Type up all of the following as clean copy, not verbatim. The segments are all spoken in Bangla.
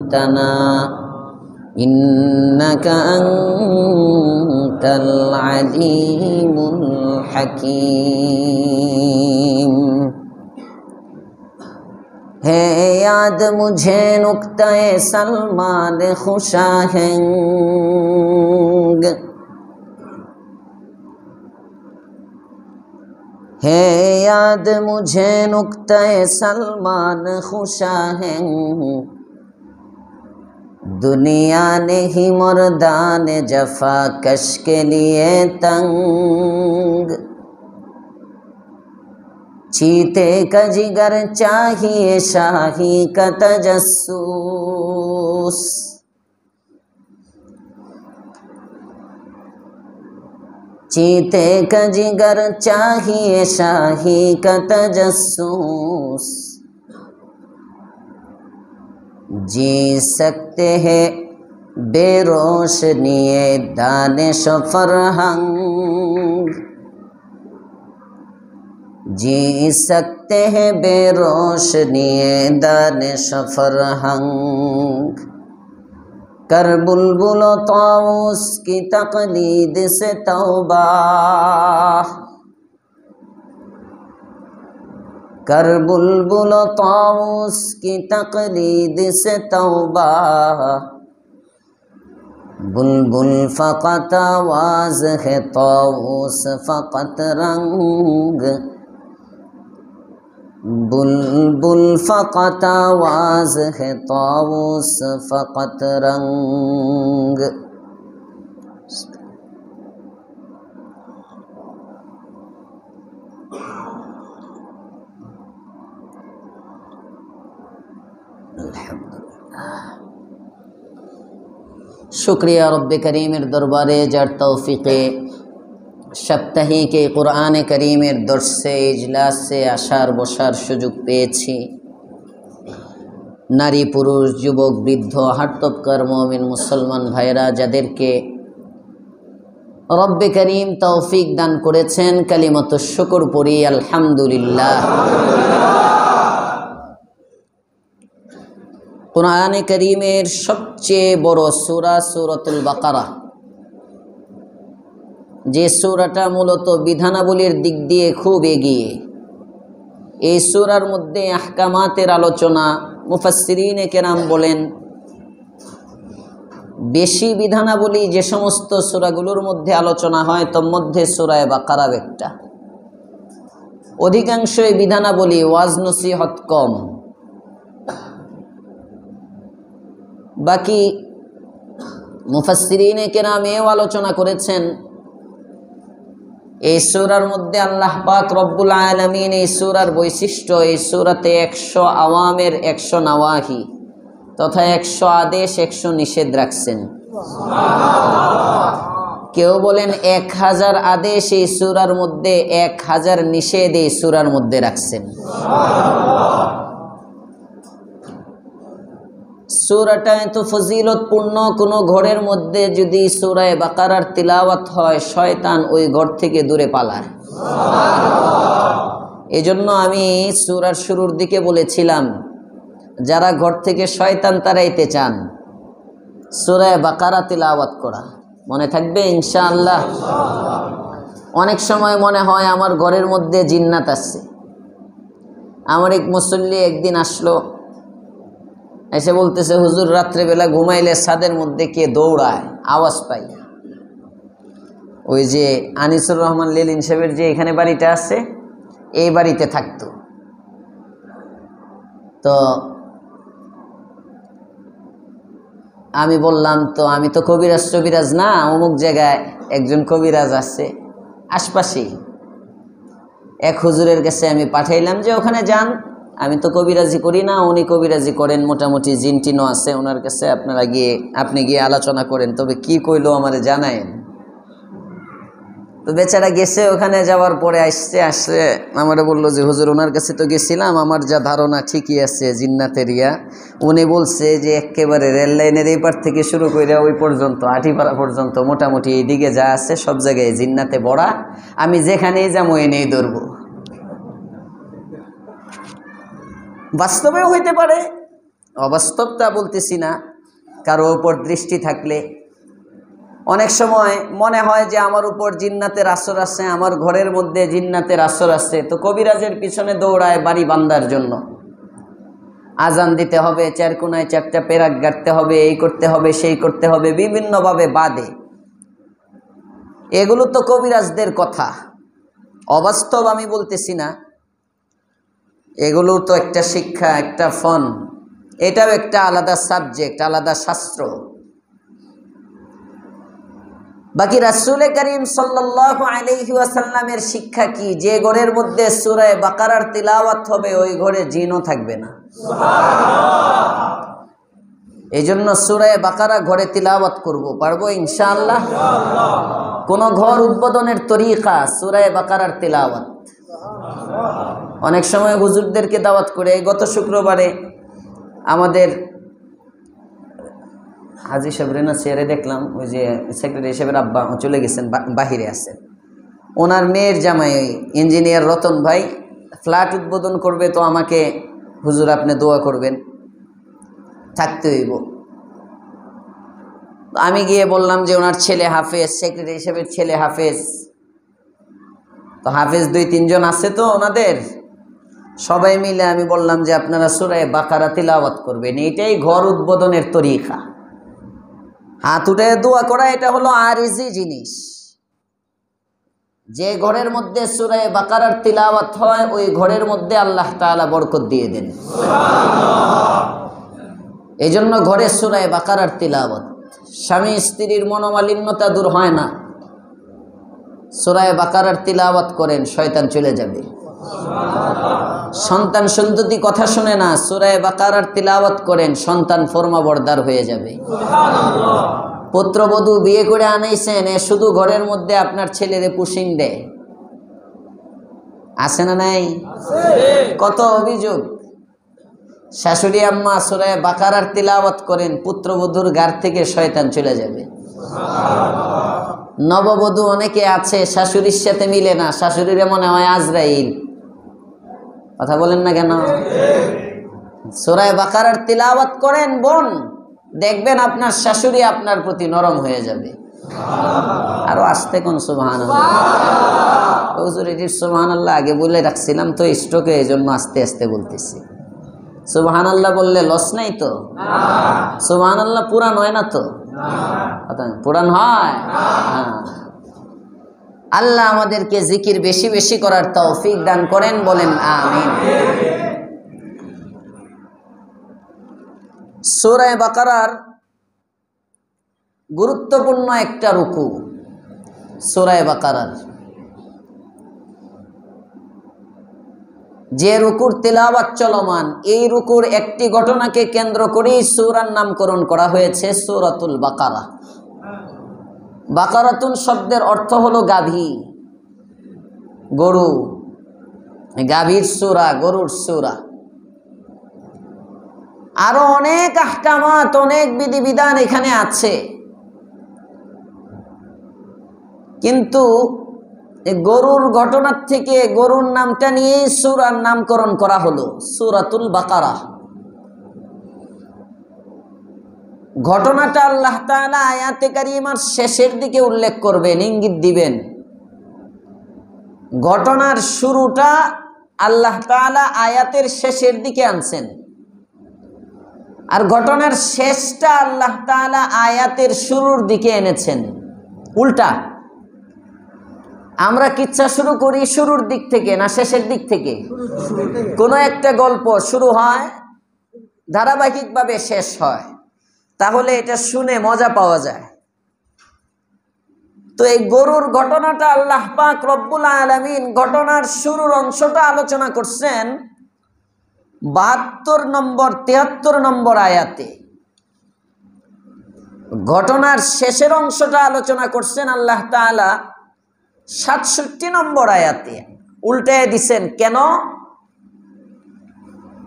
علمتنا إنك أنت العليم الحكيم है याद मुझे नुक्ता-ए सलमान खुशाहंग है याद मुझे नुक्ता-ए सलमान खुशाहंग दुनिया ने ही मर्दान जफा कश के लिए तंग चीते का जिगर चाहिए शाही का तजस्सुस चीते का जिगर चाहिए शाही का तजस्सुस जी सकते हैं बेरोशनी दानिश फरहंग जी सकते हैं बेरोशनी दानिश फरहंग कर बुलबुल ताऊस की तकलीद से तौबा कर बुलबुल ताऊस की तकलीद से तौबा बुलबुल फ़क़त आवाज़ है ताऊस फ़क़त रंग बुलबुल फ़क़त आवाज़ है ताऊस फ़क़त रंग शुक्रिया रब्बे करीमेर दरबारे जार तौफिके सप्ताहिके कुरान करीमेर दर्शे इजलासे आसार बसार सुयोग पेয়েছি नारी पुरुष युवक बृद्ध हार्तबकार मुमिन मुसलमान भाईरा जादेरके रब्बे करीम तौफिक दान करेছেন কালিমাতুশ শুকর পড়ি আলহামদুলিল্লাহ। कुरान करीमेर सबचेये बड़ो सूरा सूरतुल बाकारा जे सूराटा मूलत विधानावलीर दिक दिए खूब एगिए ए सूरार मध्य आहकामातेर आलोचना मुफास्सिरिने केराम बोलेन बेशी विधानावली जे समस्त सूरागुलोर मध्य आलोचना हय तार मध्य सूराए बाकारा एकटा अधिकांशई विधानावली वाज नसीहत कम बाकी मुफास्सिरिने केराम एও आलोचना करेছেন এই সূরার মধ্যে আল্লাহ পাক রব্বুল আলামিন এই সূরার বৈশিষ্ট্য এই সূরাতে 100 আওয়ামের 100 নাওয়াহি তথা 100 আদেশ 100 নিষেধ রাখছেন সুবহানাল্লাহ। কেউ বলেন 1000 আদেশ এই সূরার মধ্যে 1000 নিষেধ এই সূরার মধ্যে রাখছেন সুবহানাল্লাহ। सूराटा तो फजिलतपूर्ण कोनो घरेर मध्य यदि सूराए बाकारार तिलावत हय शयतान ओई घर थेके दूरे पालाय एजन्य आमी सूरार शुरूर दिके बोलेछिलाम जारा घर थेके शयतान ताड़ाइते चान सूराए बाकारा तिलावत करा मने थाकबे इनशाआल्लाह। अनेक समय मने हय आमार घरेर मध्य जिन्नात आछे आमार एक मुसल्ली एकदिन आसलो ऐसे बोलते से हुजूर रात्रे बेला घुमाइले छादेर मध्य के दौड़ाय आवाज पाई ओई जे आनिसुर रहमान लिलिन साहेबेर जे एखाने बाड़ीटा आछे এই বাড়িতে থাকতো তো আমি বললাম তো আমি তো কবিরাজ কবিরাজ না অমুক জায়গায় একজন কবিরাজ আছে আশপাশেই এক হুজুরের কাছে আমি পাঠাইলাম যে ওখানে যান আমি তো কবিরাজি করি না উনি কবিরাজি করেন মোটামুটি জিনটিনো আছে ওনার কাছে আপনারা গিয়ে আপনি গিয়ে আলোচনা করেন তবে কি কইলো আমারে জানায়েন। তো বেচারা গেছে ওখানে যাওয়ার পরে আসছে আমারে বললো যে হুজুর ওনার কাছে তো গেছিলাম আমার যা ধারণা ঠিকই আছে জিন্নাতের ইয়া উনি বলছে যে একেবারে রেল লাইনের এই পার থেকে শুরু করে ওই পর্যন্ত আটিপাড়া পর্যন্ত মোটামুটি এইদিকে যা আছে সব জায়গায় জিন্নাতে ভরা আমি যেখানেই যাবো এনেই ধরবো। বাস্তবেও হইতে পারে অবাস্তবতা বলতেছি না, কারো উপর দৃষ্টি থাকলে অনেক সময় মনে হয় যে আমার উপর জিন্নাতের আসর আছে, আমার ঘরের মধ্যে জিন্নাতের আসর আছে, তো কবিরাজের পিছনে দৌড়ায় বাড়ি বান্ধার জন্য। আজান দিতে হবে, চারকোনায় 4টা পেরাক গাড়তে হবে, এই করতে হবে, সেই করতে হবে, বিভিন্নভাবে বাদে। এগুলো তো কবিরাজদের কথা, অবাস্তব আমি বলতেছি না। এগুলো তো একটা শিক্ষা, একটা ফন, এটাও একটা আলাদা সাবজেক্ট, আলাদা শাস্ত্র। বাকি রাসূল করিম সাল্লাল্লাহু আলাইহি ওয়াসাল্লামের শিক্ষা কি? যে ঘরের মধ্যে সূরা বাকারার তিলাওয়াত হবে ওই ঘরে জিনও থাকবে না। এই জন্য সূরা বাকারা ঘরে তিলাওয়াত করব, পারবো ইনশাআল্লাহ। কোন ঘর উদ্বোধনের তরিকা সূরা বাকারার তিলাওয়াত। অনেক সময় হুজুরদেরকে দাওয়াত করে, গত শুক্রবারে আমাদের হাজি সাহেব রেনা চেয়ারে দেখলাম, ওই যে সেক্রেটারি সাহেবের আব্বা চলে গেছেন, বাহিরে আছেন। ওনার মেয়ের জামাই ইঞ্জিনিয়ার রতন ভাই ফ্ল্যাট উদ্বোধন করবে, তো আমাকে হুজুর আপনি দোয়া করবেন, থাকতে হইব। আমি গিয়ে বললাম যে ওনার ছেলে হাফেজ, সেক্রেটারি সাহেবের ছেলে হাফেজ, তো হাফেজ 2-3 জন আছে, তো ওনাদের সবাই মিলে আমি বললাম যে আপনারা সূরা বাকারা তিলাওয়াত করবেন, এটাই ঘর উদ্বোধনের তরিকা। হাত উঠে দোয়া করা এটা হলো আরজি জিনিস। যে ঘরের মধ্যে সূরা বাকারার তিলাওয়াত হয় ওই ঘরের মধ্যে আল্লাহ তাআলা বরকত দিয়ে দেন। এই জন্য ঘরে সূরা বাকারার তিলাওয়াত। স্বামী স্ত্রীর মনোমালিন্যতা দূর হয় না, সূরা বাকারার তিলাওয়াত করেন, শয়তান চলে যাবে। সন্তান সন্ততি কথা শুনে না, সূরা বাকারার তিলাওয়াত করেন, সন্তান ফরমাবরদার হয়ে যাবে। পুত্রবধূ বিয়ে করে আনাইছেন, শুধু ঘরের মধ্যে আপনার ছেলেরে পুশিং দেয়, আছে না নাই? কত অভিযোগ। শাশুড়ি আম্মা সূরা বাকারার তিলাওয়াত করেন, পুত্রবধূর গার থেকে শয়তান চলে যাবে। নববধূ অনেকে আছে শাশুড়ির সাথে মিলে না, শাশুড়িরে মনে হয় আজরাইল। কথা বলেন না কেন? সূরা বাকারার তিলাওয়াত করেন বোন, দেখবেন আপনার শাশুড়ি আপনার প্রতি নরম হয়ে যাবে। আরো আসতে কোন সুবহানাল্লাহ। হুজুর এটির সুবহানাল্লাহ আগে বলে রাখছিলাম তো স্ট্রোকে, এই জন্য আস্তে আস্তে বলতেছি। সুবহানাল্লাহ বললে লস নাই তো? সুবহানাল্লাহ পুরান হয় না তো? পুরান হয়? আল্লাহ আমাদেরকে জিকির বেশি বেশি করার তৌফিক দান করেন, বলেন আমিন। সূরা বাকারার গুরুত্বপূর্ণ একটা রুকু, সূরা বাকারার যে রুকুর তিলাওয়াত চলমান, এই রুকুর একটি ঘটনাকে কেন্দ্র করেই সূরার নামকরণ করা হয়েছে সূরাতুল বাকারা। বাকারাতুন শব্দের অর্থ হলো গাভী, গরু, গাভীর সূরা, গরুর সূরা। আরো অনেক আহকামাত, অনেক বিধিবিধান এখানে আছে, কিন্তু গরুর ঘটনার থেকে গরুর নামটা নিয়ে সূরার নামকরণ করা হলো সূরাতুল বাকারা। ঘটনাটা আল্লাহ তাআলা আয়াতে কারিমার শেষের দিকে উল্লেখ করবেন, ইঙ্গিত দিবেন। ঘটনার শুরুটা আল্লাহ তাআলা আয়াতের শেষের দিকে আনছেন, আর ঘটনার শেষটা আল্লাহ তাআলা আয়াতের শুরুর দিকে এনেছেন, উল্টা। আমরা কিচ্ছা শুরু করি শুরুর দিক থেকে না শেষের দিক থেকে? কোনো একটা গল্প শুরু হয়, ধারাবাহিকভাবে শেষ হয়, তাহলে এটা শুনে মজা পাওয়া যায়। তো এই গরুর ঘটনাটা আল্লাহ পাক রব্বুল আলামিন ঘটনার শুরুর অংশটা আলোচনা করছেন 72 নম্বর 73 নম্বর আয়াতে। ঘটনার শেষের অংশটা আলোচনা করছেন আল্লাহ তাআলা 67 নম্বর আয়াতে। উল্টায় দিছেন কেন?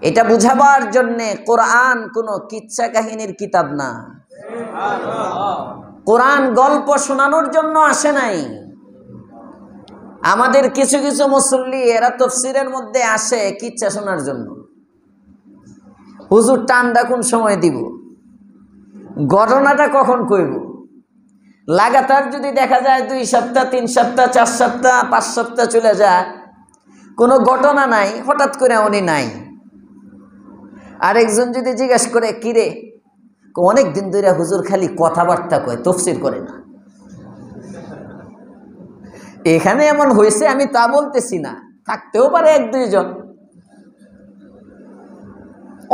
এটা বুঝাবার জন্যে কোরআন কোনো কিচ্ছা কাহিনীর কিতাব না, কোরআন গল্প শোনানোর জন্য আসে নাই। আমাদের কিছু কিছু মুসল্লি এরা তাফসীরের মধ্যে আসে কিচ্ছা শোনার জন্য। হুজুর টানটা কোন সময় দিব, ঘটনাটা কখন কইব। লাগাতার যদি দেখা যায় 2 সপ্তাহ 3 সপ্তাহ 4 সপ্তাহ 5 সপ্তাহ চলে যায়, কোনো ঘটনা নাই, হঠাৎ করে উনি নাই। আরেকজন যদি জিজ্ঞেস করে কিরে, অনেক দিন ধরে হুজুর খালি কথাবার্তা কয়, তফসির করে না। এখানে এমন হয়েছে আমি তা বলতেছি না, থাকতেও পারে 1-2 জন।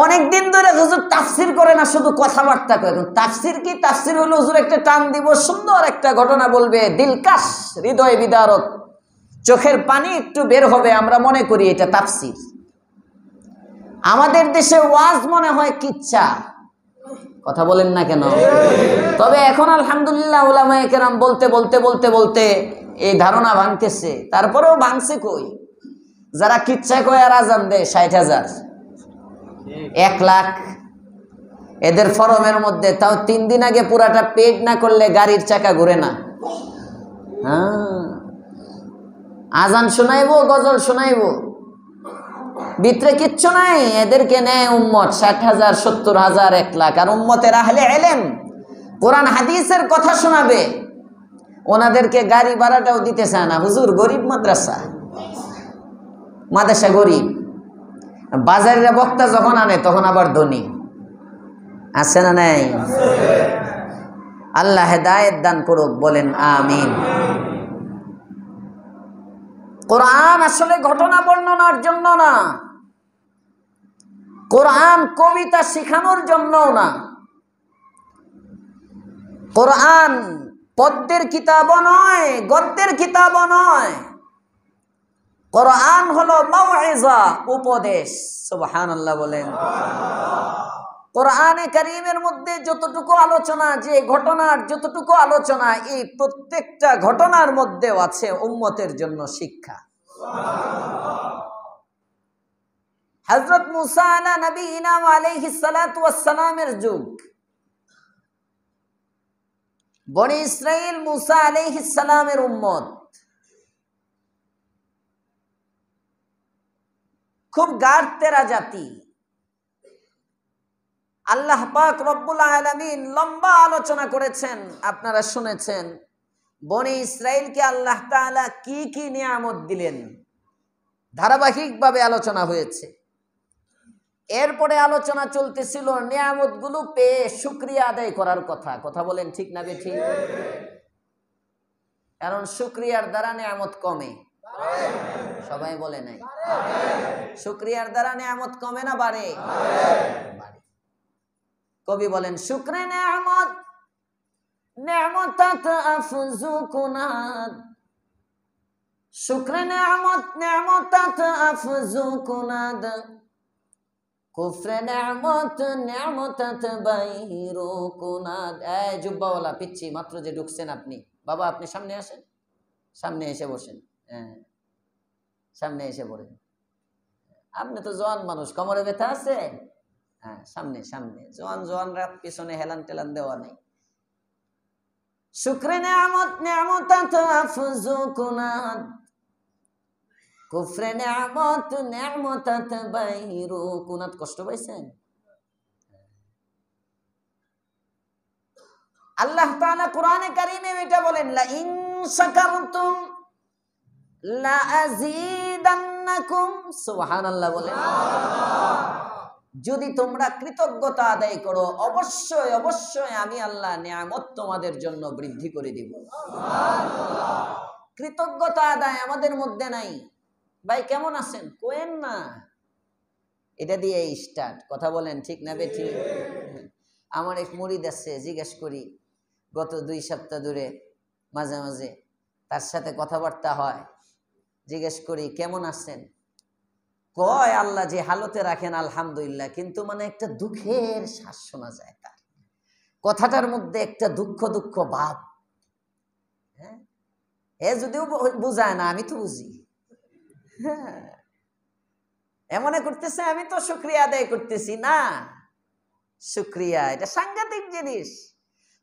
অনেক দিন ধরে হুজুর তাফসির করে না, শুধু কথাবার্তা কয়। তাফসির কি? তাফসির হলো হুজুর একটা টান দিব, সুন্দর একটা ঘটনা বলবে, দিলকাশ, হৃদয় বিদারক, চোখের পানি একটু বের হবে, আমরা মনে করি এটা তাফসির। আমাদের দেশে ওয়াজ মনে হয় কিচ্ছা। কথা বলেন না কেন? তবে এখন আলহামদুলিল্লাহ উলামায়ে কেরাম বলতে বলতে বলতে বলতে এই ধারণা ভাঙতেছে। তারপরেও ভাঙছে কই? যারা কিচ্ছা কয় আর আজান দেয় 60,000 1 লাখ, এদের ফরমের মধ্যে তাও 3 দিন আগে পুরাটা পেড না করলে গাড়ির চাকা ঘুরে না। আজান শোনাইবো, গজল শোনাইবো, ভিতরে কিচ্ছু নাই। এদেরকে নেয় উম্মত 60,000 70,000 1 লাখ। আর উম্মতের আহলে ইলম কোরআন হাদিসের কথা শোনাবে, ওনাদেরকে গাড়ি ভাড়াটাও দিতে চায় না। হুজুর গরিব মাদ্রাসা, মাদ্রাসা গরিব, বাজারের বক্তা যখন আনে তখন আবার ধনী। আছে না নাই? আল্লাহ হেদায়েত দান করুক, বলেন আমিন। কোরআন আসলে ঘটনা বর্ণনার জন্য না, কোরআন কবিতা শেখানোর জন্যও না, কোরআন পদ্যের কিতাবও নয়, গদ্যের কিতাবও নয়। কোরআন হলো মাউইজা, উপদেশ। সুবহানাল্লাহ বলেন। কোরআনে কারীমের মধ্যে যতটুকু আলোচনা, যে ঘটনার যতটুকু আলোচনা, এই প্রত্যেকটা ঘটনার মধ্যেও আছে উম্মতের জন্য শিক্ষা। হযরত মুসা আলা নবীনা আলাইহিস সালাতু ওয়াস সালামের যুগ, বনি ইসরাইল মুসা আলাইহিস সালামের উম্মত, খুব গাড়তেরা জাতি। আল্লাহ পাক রব্বুল আলামিন লম্বা আলোচনা করেছেন, আপনারা শুনেছেন বনি ইসরাইলকে আল্লাহ তাআলা কি কি নিয়ামত দিলেন, ধারাবাহিকভাবে আলোচনা হয়েছে। এরপরে আলোচনা চলতেছিল নিয়ামতগুলো পেয়ে শুকরিয়া আদায় করার কথা। কথা বলেন ঠিক না বেঠিক? কারণ শুকরিয়ার দ্বারা নিয়ামত কমে। সবাই বলে নাই? শুকরিয়ার দ্বারা নিয়ামত কমে না বাড়ে? বাড়ে। কবি বলেন শুকরে নিয়ামত নেমতাত আফজু কুনাদ, শুকরে নিয়ামত নেমতাত আফজু কুনাদ, কুফরে নিয়ামত নেমতাত বাইরু কুনাদ। এই জুব্বাওয়ালা পিচ্ছি, মাত্র যে ঢুকছেন আপনি, বাবা আপনি সামনে আসেন, সামনে এসে বসেন। হ্যাঁ, সামনে এসে পড়েন। আপনি তো জওয়ান মানুষ, কোমরে ব্যথা আছে? হ্যাঁ, সামনে সামনে। জওয়ানরা পিছনে হেলান টেলান দেওয়া নেই। শুকরে নিয়ামত নেমতাত আফজু কুনাদ, কুফরে নিয়ামত নেমতাত বাইরু কুনাদ। কষ্ট পাইছেন? আল্লাহ তাআলা কোরআনে কারীমে এটা বলেন, লা ইন শাকারতুম লা আযীদান্নাকুম। সুবহানাল্লাহ বলেন। যদি তোমরা কৃতজ্ঞতা আদায় করো, অবশ্যই অবশ্যই আমি আল্লাহ নিয়ামত তোমাদের জন্য বৃদ্ধি করে দিব। সুবহানাল্লাহ। কৃতজ্ঞতা আদায় আমাদের মধ্যে নাই। ভাই কেমন আছেন কোয়েন না, এটা দিয়ে স্টার্ট। কথা বলেন ঠিক না বেঠিক? আমার এক মুরিদ আছে, জিজ্ঞেস করি গত 2 সপ্তাহ ধরে মাঝে মাঝে তার সাথে কথাবার্তা হয়, জিজ্ঞেস করি কেমন আছেন, কয় আল্লাহ যে হালতে রাখেন আলহামদুলিল্লাহ, কিন্তু মানে একটা দুঃখের শ্বাস শোনা যায় তার কথাটার মধ্যে, একটা দুঃখ দুঃখ ভাব। হ্যাঁ, এ যদিও বুঝায় না, আমি তো বুঝি। হ্যাঁ, এমনে করতেছে আমি তো শুকরিয়া আদায় করতেছি না। শুকরিয়া এটা সাংঘাতিক জিনিস।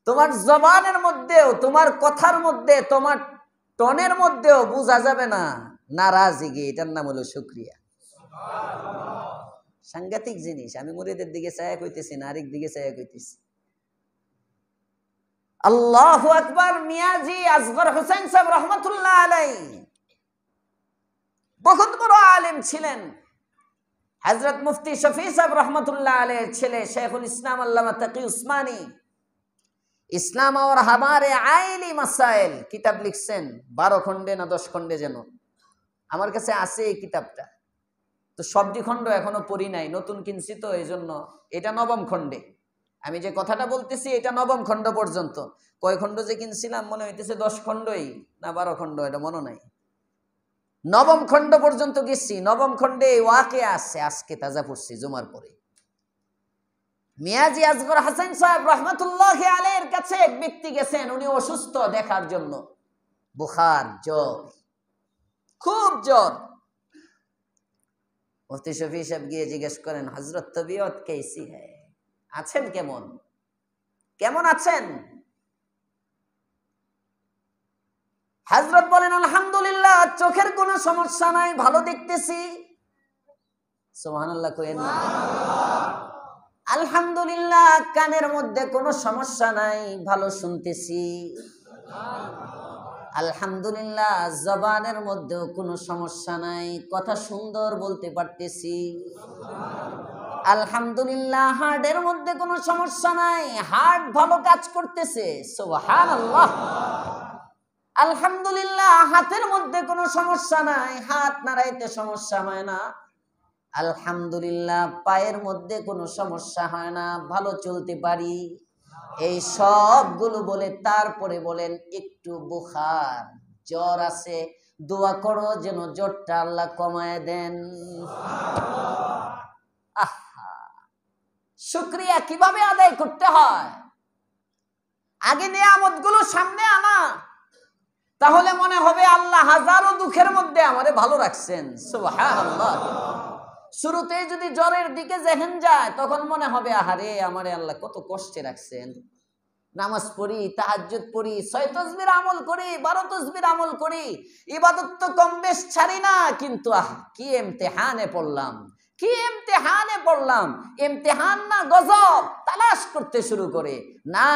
তোমার জবানের মধ্যেও, তোমার কথার মধ্যে, তোমার টনের মধ্যেও বোঝা যাবে না নারাজিগি, এটার নাম হলো শুকরিয়া। সাংঘাতিক জিনিস। আমি মুরিদের দিকে চায়া কইতেছি না, আরেক দিকে চায়া কইতেছি। আল্লাহু আকবার। মিয়াজি আসগর হোসেন সাহেব রহমাতুল্লাহ আলাইহি বহুত বড় আলেম ছিলেন। হযরত মুফতি শফি সাহেব রহমাতুল্লাহ আলাইহির ছেলে শেখুল ইসলাম আল্লামা তাকি উসমানী ইসলাম और हमारे आइली मसाइल কিতাব লিখছেন, 12 খণ্ডে না 10 খণ্ডে যেন। আমার কাছে আছে এই কিতাবটা, তো সবটি খণ্ড এখনো পড়ি নাই, নতুন কিনছি তো এই জন্য। এটা 9ম খণ্ডে, আমি যে কথাটা বলতেছি এটা 9ম খণ্ড পর্যন্ত। কয় খণ্ড যে কিনছিলাম মনে হইতেছে 10 খণ্ডই না 12 খণ্ড, এটা মনে নাই। 9ম খণ্ড পর্যন্ত গেছি। 9ম খণ্ডে ওয়াকে আছে, আজকে তাজা পড়ছি জুমার পরে। মিয়াজি আসগর হাসান সাহেব রহমাতুল্লাহি আলাইহির কাছে এক ব্যক্তি গেছেন, উনি অসুস্থ দেখার জন্য, বুখার, জ্বর, খুব জ্বর। মুফতি শফি সাহেব গিয়ে জিজ্ঞেস করেন, হযরত তবিয়ত কেসি হ্যায়, আছেন কেমন, কেমন আছেন? হযরত বলেন, আলহামদুলিল্লাহ, চোখের কোনো সমস্যা নাই, ভালো দেখতেছি। সুবহানাল্লাহ কইেন না। আলহামদুলিল্লাহ, কানের মধ্যে কোনো সমস্যা নাই, ভালো শুনতেছি। আলহামদুলিল্লাহ, জবানের মধ্যেও কোনো সমস্যা নাই, কথা সুন্দর বলতে পারতেছি। আলহামদুলিল্লাহ, হার্টের মধ্যে কোনো সমস্যা নাই, হার্ট ভালো কাজ করতেছে। সুবহানাল্লাহ। আলহামদুলিল্লাহ, হাতের মধ্যে কোনো সমস্যা নাই, হাত নাড়াইতে সমস্যা হয় না। আলহামদুলিল্লাহ, পায়ের মধ্যে কোনো সমস্যা হয় না, ভালো চলতে পারি। এই সবগুলো বলে তারপরে বলেন, একটু বুখার, জ্বর আছে, দোয়া করো যেন জ্বরটা আল্লাহ কমায় দেন। আহা, শুকরিয়া কিভাবে আদায় করতে হয়? আগে নিয়ামতগুলো সামনে আনা, তাহলে মনে হবে আল্লাহ হাজারো দুঃখের মধ্যে আমারে ভালো রাখছেন। সুবহানাল্লাহ। শুরুতে যদি জ্বরের দিকে যেহেন যায়, তখন মনে হবে আহারে আমারে আল্লাহ কত কষ্টে রাখছেন। নামাজ পড়ি, তাহাজ্জুদ পড়ি, 6 তাসবির আমল করি, 12 তাসবির আমল করি, ইবাদত তো কম বেশ ছাড়ি না, কিন্তু কি ইমতিহানে পড়লাম, কি ইমতিহানে পড়লাম। ইমতিহান না গজব, তালাশ করতে শুরু করে। না,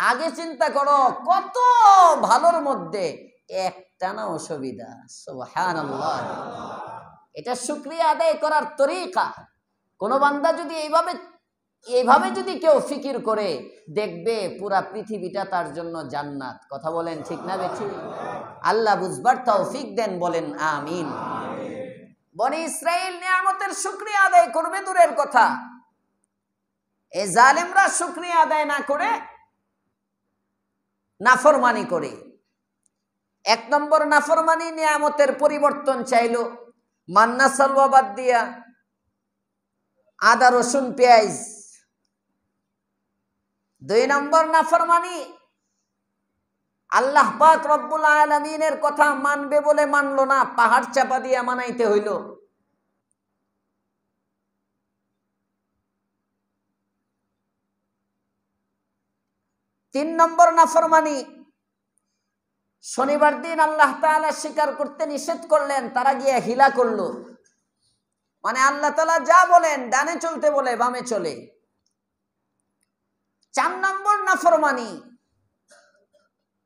আগে চিন্তা করো কত ভালোর মধ্যে একটা না অসুবিধা। সুবহানাল্লাহ। এটা শুকরিয়া আদায় করার তরিকা। কোন বান্দা যদি এইভাবে যদি কেউ ফিকির করে, দেখবে পুরা পৃথিবীটা তার জন্য জান্নাত। কথা বলেন ঠিক না বেঠিক? আল্লাহ বুঝবার তৌফিক দেন, বলেন আমিন। বনি ইসরাইল নিয়ামতের শুকরিয়া আদায় করবে দূরের কথা, এই জালেমরা শুকরিয়া আদায় না করে নাফরমানি করে। 1 নম্বর নাফরমানি, নিয়ামতের পরিবর্তন চাইলো, মান্না সালওয়া বাদ দিয়া আদা রসুন পেঁয়াজ। 2 নম্বর নাফরমানি, আল্লাহ পাক রব্বুল আলামিনের কথা মানবে বলে মানলো না, পাহাড় চাপা দিয়া মানাইতে হইল। 3 নম্বর নাফরমানি, শনিবার দিন আল্লাহ তাআলা স্বীকার করতে নিষেধ করলেন, তারা গিয়ে হিলা করলো। মানে আল্লাহ তাআলা যা বলেন, ডানে চলতে বলে বামে চলে। 4 নম্বর নাফরমানি,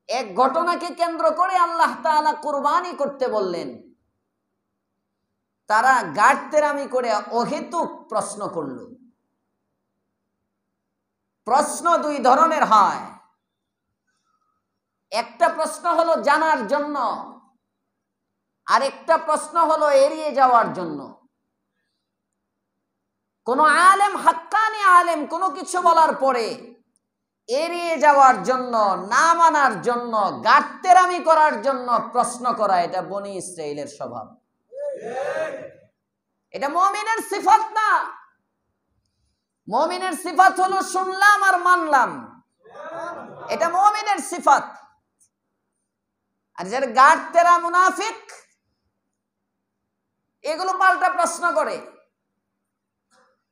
এক ঘটনাকে কেন্দ্র করে আল্লাহ তাআলা কুরবানি করতে বললেন, তারা গাড়তেরামি করে অহেতুক প্রশ্ন করল। প্রশ্ন 2 ধরনের হয়। একটা প্রশ্ন হলো জানার জন্য, আর একটা প্রশ্ন হলো এড়িয়ে যাওয়ার জন্য। কোন আলেম, হাক্কানি আলেম, কোনো কিছু বলার পরে এড়িয়ে যাওয়ার জন্য, না মানার জন্য, গাড়তেরামি করার জন্য প্রশ্ন করা, এটা বনি ইসরাইলের স্বভাব। এটা মুমিনের সিফাত না। মুমিনের সিফাত হলো শুনলাম আর মানলাম, এটা মুমিনের সিফাত। আর যারা গাড়তেরা মুনাফিক, এগুলো পাল্টা প্রশ্ন করে।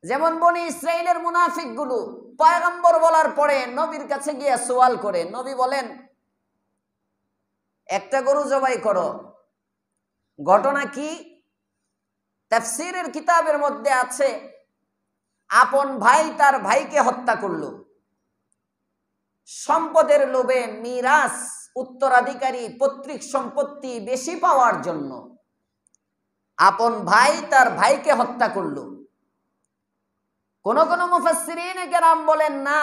যেমন বনি ইসরাইলের মুনাফিক গুলো পয়গম্বর বলার পরে নবীর কাছে গিয়ে সওয়াল করে, নবী বলেন একটা গরু জবাই করো। ঘটনা কি? তাফসীরের কিতাবের মধ্যে আছে, আপন ভাই তার ভাইকে হত্যা করলো সম্পদের লোভে, মিরাস উত্তরাধিকারী পৈতৃক সম্পত্তি বেশি পাওয়ার জন্য আপন ভাই তার ভাইকে হত্যা করলো। কোন কোন মুফাসসিরিনে কেরাম বলেন না,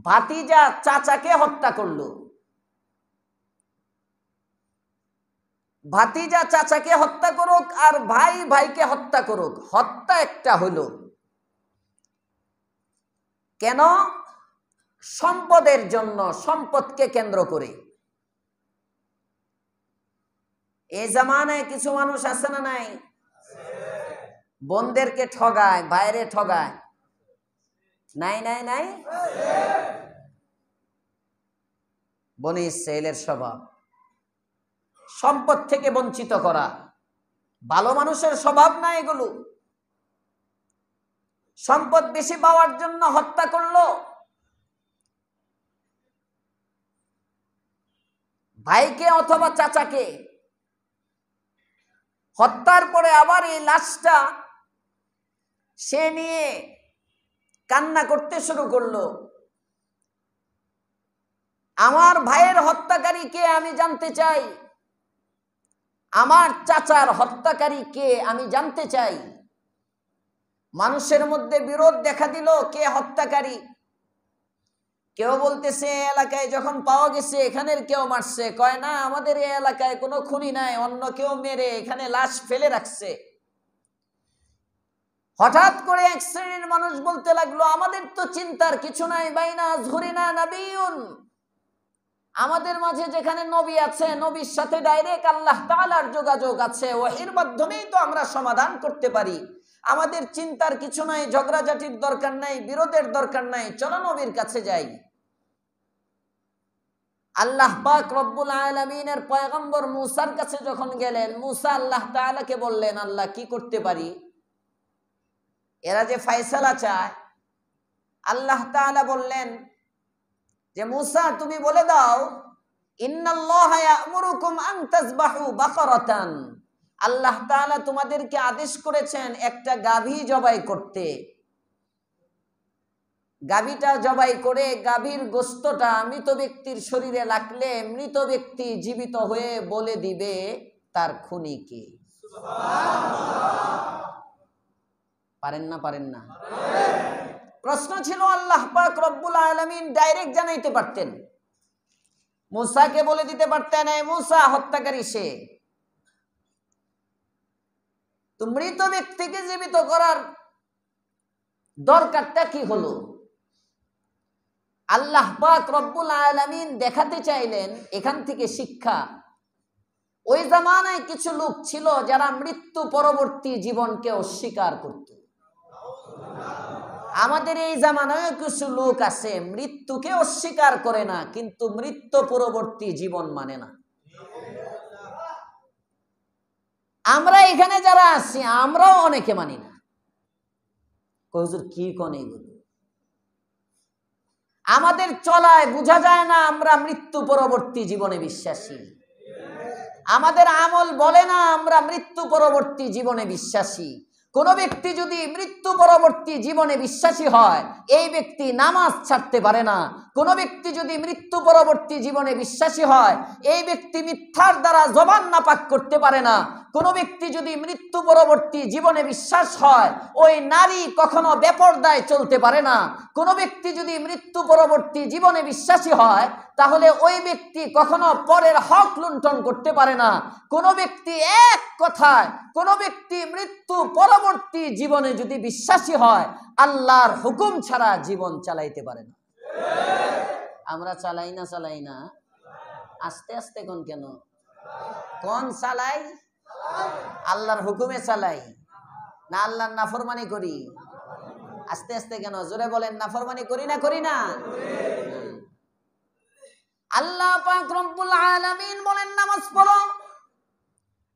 ভাতিজা চাচাকে হত্যা করলো। ভাতিজা চাচাকে হত্যা করুক আর ভাই ভাইকে হত্যা করুক, হত্যা একটা হইল। কেন? সম্পদের জন্য, সম্পদকে কেন্দ্র করে। এই জামানায় কিছু মানুষ আছে না নাই, বোনদেরকে ঠগায়, বাইরে ঠগায়, নাই নাই নাই? বনি ইসরাইলের স্বভাব সম্পদ থেকে বঞ্চিত করা। ভালো মানুষের স্বভাব না এগুলো। সম্পদ বেশি পাওয়ার জন্য হত্যা করলো ভাইকে অথবা চাচাকে। হত্যার পরে আবার এই লাশটা সে নিয়ে কান্না করতে শুরু করলো, আমার ভাইয়ের হত্যাকারী কে আমি জানতে চাই, আমার চাচার হত্যাকারী কে আমি জানতে চাই। মানুষের মধ্যে বিরোধ দেখা দিল, কে হত্যাকারী। কেউ বলতেছে এলাকায় যখন পাওয়া গেছে এখানের কেউ মারছে, কয় না আমাদের এই এলাকায় কোনো খুনি নাই, অন্য কেউ মেরে এখানে লাশ ফেলে রাখছে। হঠাৎ করে এক শ্রেণীর মানুষ বলতে লাগলো, আমাদের তো চিন্তার কিছু নাই, বাইনা আযহুরিনা নাবিয়্যুন, আমাদের মাঝে যেখানে নবী আছে, নবীর সাথে ডাইরেক্ট আল্লাহ তাআলার যোগাযোগ আছে, ওহীর মাধ্যমেই তো আমরা সমাধান করতে পারি। আমাদের চিন্তার কিছু নাই, ঝগড়াঝাটির দরকার নাই, বিরোধের দরকার নাই, চলো নবীর কাছে যাই। আল্লাহ পাক রব্বুল আলামিনের পয়গম্বর মূসার কাছে যখন গেলেন, মূসা আল্লাহ তাআলাকে বললেন, আল্লাহ কি করতে পারি? এরা যে ফয়সালা চায়, আল্লাহ তাআলা বললেন যে মূসা তুমি বলে দাও, ইন্নাল্লাহা ইয়া'মুরুকুম আন তাযবাহু বাকারাতান, আল্লাহ তাআলা তোমাদেরকে আদেশ করেছেন একটা গাভী জবাই করতে। গাভীটা জবাই করে গাভীর গোশতটা মৃত ব্যক্তির শরীরে লাগলে মৃত ব্যক্তি জীবিত হয়ে বলে দিবে তার খুনি কে। পারেন না? পারেন না? প্রশ্ন ছিল, আল্লাহ পাক রব্বুল আলামিন ডাইরেক্ট জানাইতে পারতেন, মূসাকে বলে দিতে পারতেন, এই মূসা হত্যাকারী সে। তো মৃত ব্যক্তিকে জীবিত করার দরকারটা কি হলো? আল্লাহ পাক রব্বুল আলামিন দেখাতে চাইলেন এখান থেকে শিক্ষা। ওই জামানায় কিছু লোক ছিল যারা মৃত্যু পরবর্তী জীবনকে অস্বীকার করত। আমাদের এই জামানায় কিছু লোক আছে মৃত্যুকে অস্বীকার করে না, কিন্তু মৃত্যু পরবর্তী জীবন মানে না। আমরা এখানে যারা আছি আমরাও অনেকে মানি না। হুজুর কি কোন এগুলো? আমাদের চলায় বোঝা যায় না আমরা মৃত্যু পরবর্তী জীবনে বিশ্বাসী। আমাদের আমল বলে না আমরা মৃত্যু পরবর্তী জীবনে বিশ্বাসী। কোন ব্যক্তি যদি মৃত্যু পরবর্তী জীবনে বিশ্বাসী হয়, এই ব্যক্তি নামাজ ছাড়তে পারে না। কোন ব্যক্তি যদি মৃত্যু পরবর্তী জীবনে বিশ্বাসী হয়, এই ব্যক্তি মিথ্যার দ্বারা জবান নাপাক করতে পারে না। কোন ব্যক্তি যদি মৃত্যু পরবর্তী জীবনে বিশ্বাস হয়, ওই নারী কখনো বেপরদায় চলতে পারে না। কোন ব্যক্তি যদি মৃত্যু পরবর্তী জীবনে বিশ্বাসী হয়, তাহলে ওই ব্যক্তি কখনো পরের হক লুণ্ঠন করতে পারে না। কোন ব্যক্তি, এক কথায় কোন ব্যক্তি মৃত্যু পরবর্তী জীবনে যদি বিশ্বাসী হয়, আল্লাহর হুকুম ছাড়া জীবন চালাইতে পারে না। আমরা চালাই না? চালাই না? আস্তে আস্তে কোন কেন? কোন চালাই? আল্লাহর হুকুমে চালাই না আল্লাহর নাফরমানি করি? আস্তে আস্তে কেন? জোরে বলেন, নাফরমানি করি না? করি না? আল্লাহ পাক রব্বুল আলামিন বলেন, নামাজ পড়ো।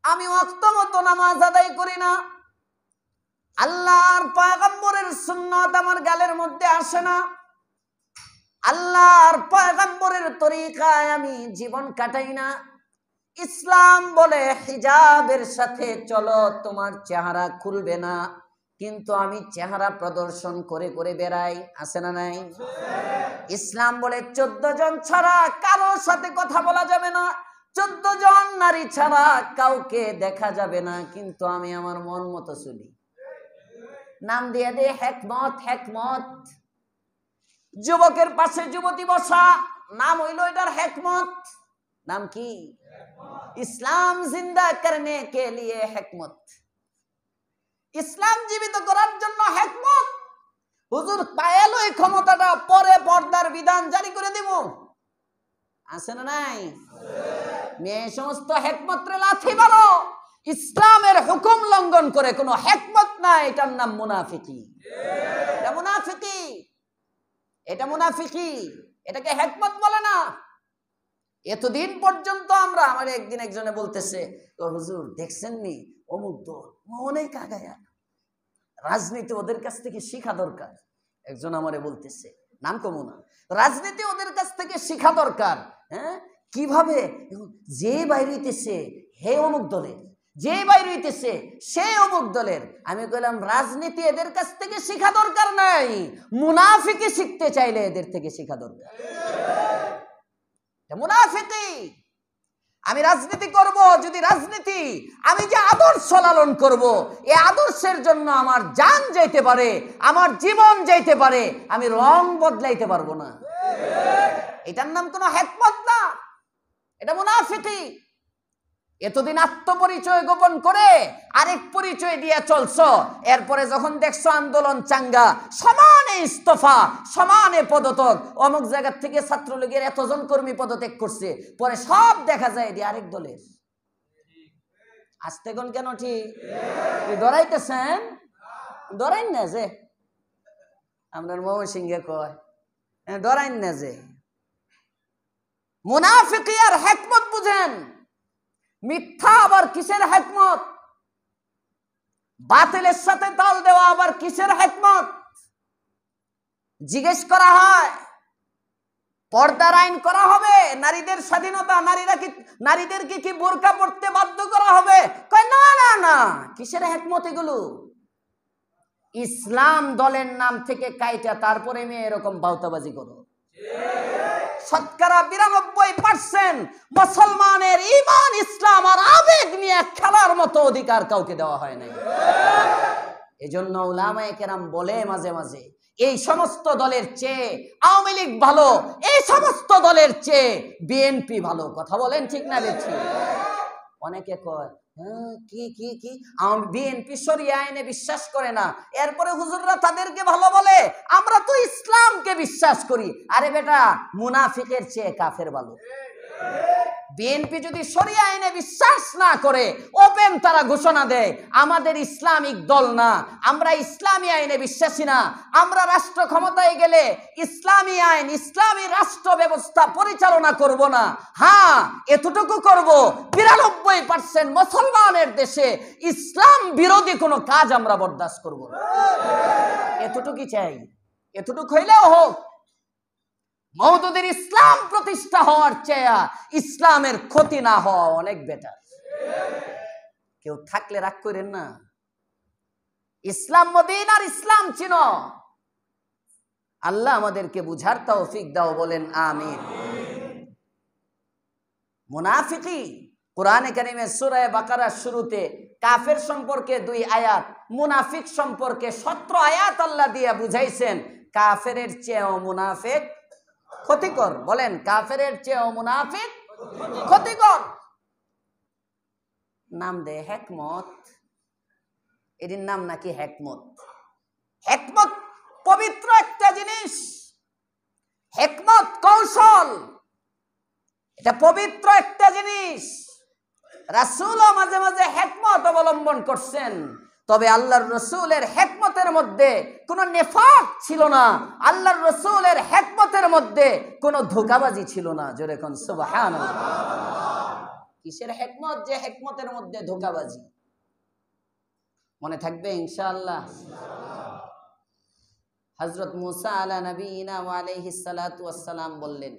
আমি ওয়াক্ত মতো নামাজ আদায় করি না। আল্লাহর পয়গম্বরের সুন্নাত আমার গালের মধ্যে আসে না। আল্লাহর পয়গম্বরের তরিকায় আমি জীবন কাটাই না। ইসলাম বলে হিজাবের সাথে চলো, তোমার চেহারা খুলবে না। কিন্তু আমি চেহারা প্রদর্শন করে করে বেড়াই, আছে না নাই? ইসলাম বলে 14 জন ছাড়া কারোর সাথে কথা বলা যাবে না, 14 জন নারী ছাড়া কাউকে দেখা যাবে না, কিন্তু আমি আমার মন মতো চলি। নাম দিয়ে দে হেকমত। হেকমত, যুবকের পাশে যুবতী বসা, নাম হইল এটার হেকমত। নাম কি? ইসলাম জিন্দা করনে কে লিয়ে হেকমত। ইসলাম জীবিত করার জন্য হেকমত। হুজুর পায়েল ওই ক্ষমতাটা, পরে পর্দার বিধান জারি করে দিব, আছে না নাই? মেয়ে সমস্ত হেকমতরে লাথি মারো। ইসলামের হুকুম লঙ্ঘন করে কোনো হেকমত নাই, এটার নাম মুনাফিকি। এটা মুনাফিকি, এটা মুনাফিকি, এটাকে হেকমত বলে না। এতদিন পর্যন্ত আমরা, আমার একদিন একজনে বলতেছে, হুজুর দেখছেন নি অমুক দল অনেক আগায়া, রাজনীতি ওদের কাছ থেকে শিখা দরকার। একজন আমারে বলতেছে, নাম কমু না, রাজনীতি ওদের কাছ থেকে শিখা দরকার। হ্যাঁ, কিভাবে? যে বাইর হইতেছে হে অমুক দলের, যে বাইর হইতেছে সে অমুক দলের। আমি কইলাম রাজনীতি এদের কাছ থেকে শিখা দরকার নাই, মুনাফিকি শিখতে চাইলে এদের থেকে শিখা দরকার। মুনাফিকি। আমি রাজনীতি করব, যদি রাজনীতি আমি যে আদর্শ লালন করব, এই আদর্শের জন্য আমার জান যাইতে পারে, আমার জীবন যাইতে পারে, আমি রং বদলাইতে পারবো না। এটার নাম কোনো হেকমত না, এটা মুনাফিকি। এতদিন আত্মপরিচয় গোপন করে আরেক পরিচয় দিয়ে চলছো, এরপরে যখন দেখছো আন্দোলন চাঙ্গা, সমানে ইস্তফা, সমানে পদত্যাগ, অমুক জায়গা থেকে ছাত্রলীগের এতজন কর্মী পদত্যাগ করছে, পরে সব দেখা যায় এটি আরেক দলের। আসতে কোন কেন? ঠিক ডরাইতেছেন? ডরাইন না যে, আপনার ময়মনসিংহে কয় ডরাইন না যে। মুনাফিকি আর হেকমত বুঝেন। মিথ্যা আবার কিসের হেকমত? বাতিলের সাথে তাল দেওয়া আবার কিসের হেকমত? জিজ্ঞেস করা হয়, পর্দার আইন করা হবে, নারীদের স্বাধীনতা, নারীদেরকে কি বোরকা পড়তে বাধ্য করা হবে? কয় না না না, কিসের হেকমত এগুলো? ইসলাম দলের নাম থেকে কাইটা তারপরে মেয়ে এরকম বাউতাবাজি করো। শতকরা 92% মুসলমানের ঈমান, ইসলাম আর আবেগ নিয়ে খেলার মতো অধিকার কাউকে দেওয়া হয় নাই। এজন্য উলামায়ে কেরাম বলে মাঝে মাঝে, এই সমস্ত দলের চেয়ে আওয়ামী লীগ ভালো, এই সমস্ত দলের চেয়ে বিএনপি ভালো। কথা বলেন ঠিক না বেঠিক? অনেকে কয় কি কি কি বিএনপি শরিয়া আইনে বিশ্বাস করে না, এরপরে হুজুররা তাদেরকে ভালো বলে, আমরা তো ইসলামকে বিশ্বাস করি। আরে বেটা, মুনাফিকের চেয়ে কাফের ভালো। বিএনপি যদি শরিয়া আইনে বিশ্বাস না করে, ওপেন তারা ঘোষণা দেয় আমাদের ইসলামিক দল না, আমরা ইসলামী আইনে বিশ্বাসী না, আমরা রাষ্ট্র ক্ষমতায় গেলে ইসলামী আইন, ইসলামী রাষ্ট্র ব্যবস্থা পরিচালনা করব না। হ্যাঁ, এতটুকু করব, 92% মুসলমানের দেশে ইসলাম বিরোধী কোনো কাজ আমরা বরদাস্ত করব না। এতটুকু চাই, এতটুকু হইলেও হোক। মওদুদের ইসলাম প্রতিষ্ঠা হওয়ার চেয়ে ইসলামের ক্ষতি না হওয়া অনেক বেটার। কেউ থাকলে রাগ করেন না। ইসলাম মদিনার ইসলাম চিনো। আল্লাহ আমাদেরকে বুঝার তৌফিক দাও, বলেন আমিন। মুনাফিকি, কোরআনে কারিমে সূরা বাকারার শুরুতে কাফের সম্পর্কে 2 আয়াত, মুনাফিক সম্পর্কে 17 আয়াত আল্লাহ দিয়ে বুঝাইছেন। কাফেরের চেয়েও মুনাফিক ক্ষতিকর। বলেন, কাফেরের চেয়েও মুনাফিক ক্ষতিকর। নাম দে হেকমত। এর নাম নাকি হেকমত। হেকমত পবিত্র একটা জিনিস। হেকমত কৌশল, এটা পবিত্র একটা জিনিস। রাসূলও মাঝে মাঝে হেকমত অবলম্বন করছেন, তবে আল্লাহর রসুলের হেকমতের মধ্যে কোনো নেফাক ছিল না, আল্লাহর রসুলের হেকমতের মধ্যে কোনো ধোঁকাবাজি ছিল না। জোরে কোন সুবহানাল্লাহ। কিসের হেকমত যে হেকমতের মধ্যে ধোঁকাবাজি? মনে থাকবে ইনশাআল্লাহ। হযরত মুসা আলা নবিয়িনা ওয়া আলাইহিস সালাতু ওয়াস সালাম বললেন,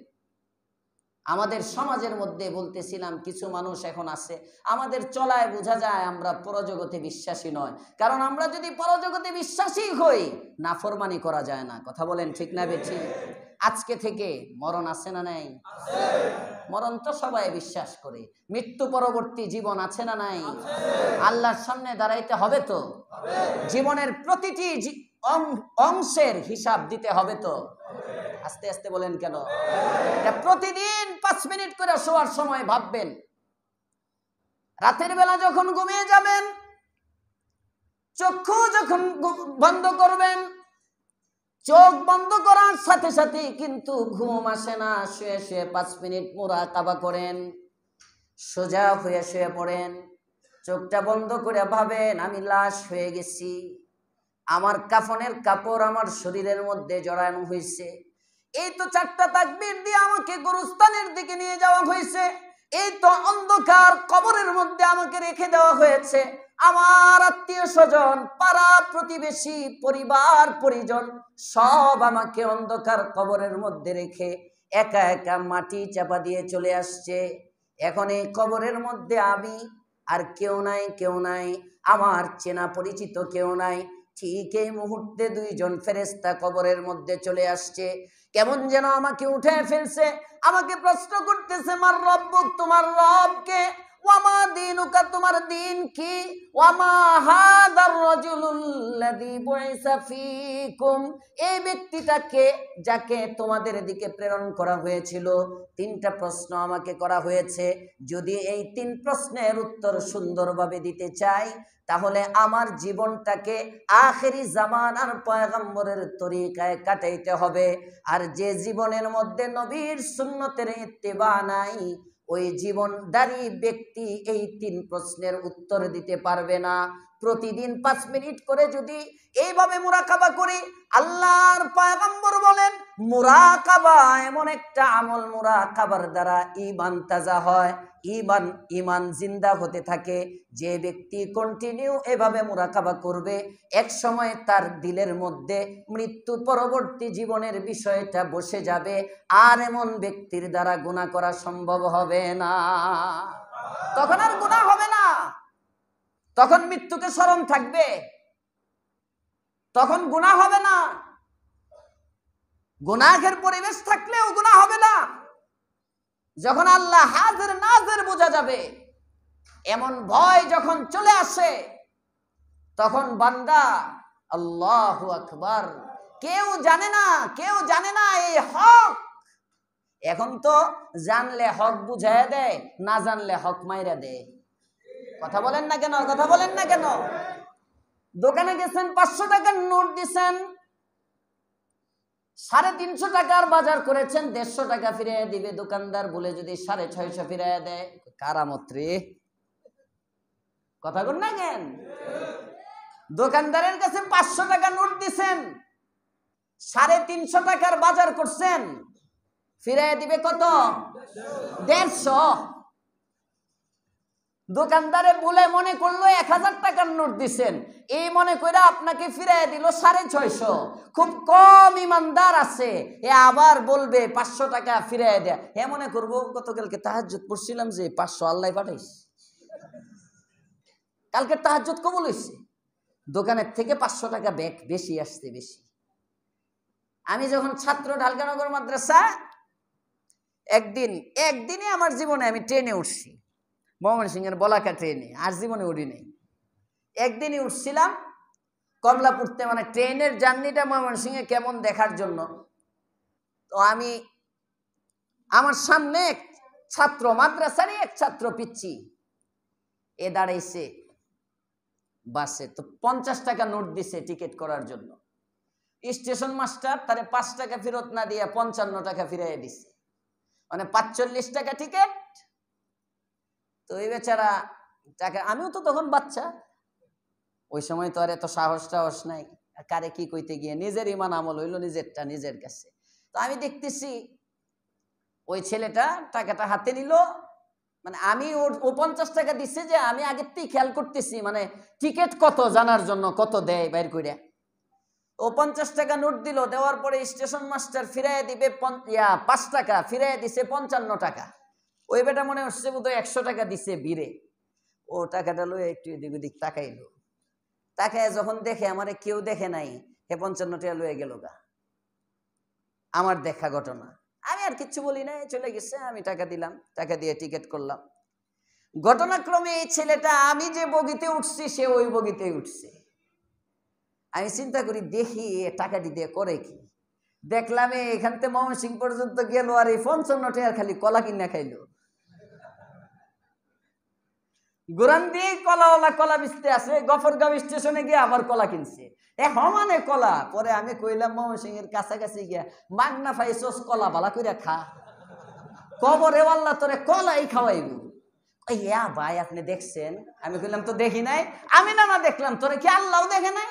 আমাদের সমাজের মধ্যে বলতেছিলাম কিছু মানুষ এখন আছে, আমাদের চলায় বোঝা যায় আমরা পরজগতে বিশ্বাসী নয়। কারণ আমরা যদি পরজগতে বিশ্বাসী হই, নাফরমানি করা যায় না। কথা বলেন ঠিক না বেঠিক? আজকে থেকে মরণ আছে না নাই? মরণ তো সবাই বিশ্বাস করে। মৃত্যু পরবর্তী জীবন আছে না নাই? আল্লাহর সামনে দাঁড়াইতে হবে তো, জীবনের প্রতিটি অংশের হিসাব দিতে হবে তো। আস্তে আস্তে বলেন কেন? প্রতিদিন 5 মিনিট করে শোয়ার সময় ভাববেন, রাতের বেলা যখন ঘুমিয়ে যাবেন, চক্ষু যখন বন্ধ করবেন, চোখ বন্ধ করার সাথে সাথে কিন্তু ঘুম আসে না। শুয়ে শুয়ে 5 মিনিট মুরাকাবা করেন, সোজা হয়ে শুয়ে পড়েন, চোখটা বন্ধ করে ভাবেন আমি লাশ হয়ে গেছি, আমার কাফনের কাপড় আমার শরীরের মধ্যে জড়ানো হয়েছে, এই তো 4টা তাকবীর দিয়ে আমাকে গোরস্থানের দিকে নিয়ে যাওয়া হয়েছে, এই তো অন্ধকার কবরের মধ্যে আমাকে রেখে দেওয়া হয়েছে, আমার আত্মীয় স্বজন, পাড়া প্রতিবেশী, পরিবার পরিজন সব আমাকে অন্ধকার কবরের মধ্যে রেখে একা একা মাটি চাপা দিয়ে চলে আসছে। এখন এই কবরের মধ্যে আমি আর কেউ নাই, কেউ নাই, আমার চেনা পরিচিত কেউ নাই। ঠিক এই মুহূর্তে 2 জন ফেরেশতা কবরের মধ্যে চলে আসছে, কেমন যেন আমাকে উঠে ফেলছে, আমাকে প্রশ্ন করতেছে মার রব্বুক, তোমার রব কে? ওয়ামা দীনুকা, তোমার দিন কি? ওয়ামা হাদার রাজুলুল্লাযী বুইসা ফীকুম, এই ব্যক্তিটাকে যাকে তোমাদের দিকে প্রেরণ করা হয়েছিল। 3টা প্রশ্ন আমাকে করা হয়েছে, যদি এই 3 প্রশ্নের উত্তর সুন্দরভাবে দিতে চাই তাহলে আমার জীবনটাকে আখেরি জামানার পয়গম্বরের তরিকায় কাটাইতে হবে। আর যে জীবনের মধ্যে নবীর সুন্নতের ইত্তেবা নাই, ওই জীবনদারী ব্যক্তি এই 3 প্রশ্নের উত্তর দিতে পারবে না। প্রতিদিন 5 মিনিট করে যদি এইভাবে মুরাকাবা করি, আল্লাহর পয়গম্বর বলেন মুরাকাবা এমন একটা আমল, মুরাকাবার দ্বারা ঈমান তাজা হয়, ঈমান জিন্দা হতে থাকে। যে ব্যক্তি কন্টিনিউ এভাবে মুরাকাবা করবে, এক সময় তার দিলের মধ্যে মৃত্যু পরবর্তী জীবনের বিষয়টা বসে যাবে, আর এমন ব্যক্তির দ্বারা গুনাহ করা সম্ভব হবে না। তখন আর গুনাহ হবে না, তখন মৃত্যুকে স্মরণ থাকবে, তখন গুনাহ হবে না। গুনাহের পরিবেশ থাকলেও গুনাহ হবে না। যখন আল্লাহ হাজির নাজির বোঝা যাবে, এমন ভয় যখন চলে আসে, তখন বান্দা আল্লাহু আকবার, কেউ জানে না, কেউ জানে না এই হক। এখন তো জানলে হক বুঝায় দেয়, না জানলে হক মাইরা দেয়। কথা বলেন না কেন? কথা বলেন না কেন? দোকানে গেছেন, 500 টাকার নোট দিছেন, 350 টাকার বাজার করেছেন, 150 টাকা ফিরিয়ে দিবে দোকানদার বলে যদি 650 ফিরিয়ে দেয়, কারামত রে। কথা বল না কেন? দোকানদারের কাছে 500 টাকা নোট দিছেন, 350 টাকার বাজার করছেন, ফিরিয়ে দিবে কত? 150। দোকানদারে বলে মনে করলো 1000 টাকার নোট দিছেন, এই মনে করে আপনাকে ফিরিয়ে দিল 650। খুব কম ইমানদার আছে, এ আবার বলবে 500 টাকা ফিরিয়ে দেয়া। এ মনে করবো গতকালকে তাহাজ্জুদ পড়ছিলাম যে 500 আল্লাহ পাঠাইছে, কালকে তাহাজ্জুদ কবুল হইছে, দোকানের থেকে 500 টাকা ব্যাগ বেশি আসছে বেশি। আমি যখন ছাত্র ঢালকানগর মাদ্রাসা, একদিনে আমার জীবনে আমি ট্রেনে উঠছি, ময়মনসিংহের বলাকা ট্রেনে, আর জীবনে উঠি নেই। একদিনই উঠছিলাম কমলাপুরতে, মানে ট্রেনের জার্নিটা ময়মনসিংহে কেমন দেখার জন্য। তো আমি, আমার সামনে এক ছাত্র, মাদ্রাসারই এক ছাত্র পিচ্ছি, এ দাঁড়াইছে বাসে, তো 50 টাকা নোট দিছে টিকিট করার জন্য। স্টেশন মাস্টার তারে 5 টাকা ফেরত না দিয়ে 55 টাকা ফিরাইয়া দিছে, মানে 45 টাকা টিকিট। তো এই বেচারা টাকা, আমিও তো তখন বাচ্চা, ওই সময় তো আর এত সাহস নাই, কারে কি কইতে গিয়ে নিজের ইমান আমল হইলো নিজেরটা নিজের কাছে। তো আমি দেখতেছি ওই ছেলেটা টাকাটা হাতে নিল, মানে আমি ও 50 টাকা দিচ্ছে যে আমি আগের থেকেই খেয়াল করতেছি, মানে টিকিট কত জানার জন্য, কত দেয় বাইর কইরা। ও 50 টাকা নোট দিল, দেওয়ার পরে স্টেশন মাস্টার ফিরাইয়া দিবে 5 টাকা, ফিরাইয়া দিছে 55 টাকা। ওই বেটা মনে হচ্ছে বোধহয় 100 টাকা দিছে ভিড়ে। ও টাকাটা লয়ে একটু এদিক ওদিক তাকাইলো, তাকায় যখন দেখে আমারে কেউ দেখে নাই, হে 55 টাকা লয়ে গেল গা। আমার দেখা ঘটনা, আমি আর কিচ্ছু বলি নাই, চলে গেছে। আমি টাকা দিলাম, টাকা দিয়ে টিকিট করলাম। ঘটনাক্রমে এই ছেলেটা আমি যে বগিতে উঠছি সে ওই বগিতে উঠছে। আমি চিন্তা করি দেখি টাকাটি দিয়ে করে কি। দেখলাম এখান থেকে ময়মনসিংহ পর্যন্ত গেল আর এই 55 টাকার খালি কলা কিনা খাইলো। গুরান দিয়ে কলাওয়ালা কলা বেচতে আছে, গফরগাঁও স্টেশনে গিয়ে আবার কলা কিনছে। মানে কলা। পরে আমি কইলাম ময়মনসিংহের কাছাকাছি গিয়া, মাগনা ফাইছস কলা বালা কইরা খা, কবরে আল্লাহ তোরে কলাই খাওয়াইব। ইয়া ভাই আপনি দেখছেন? আমি কইলাম তো দেখি নাই। আমি না দেখলাম, তোরে কি আল্লাহও দেখে নাই?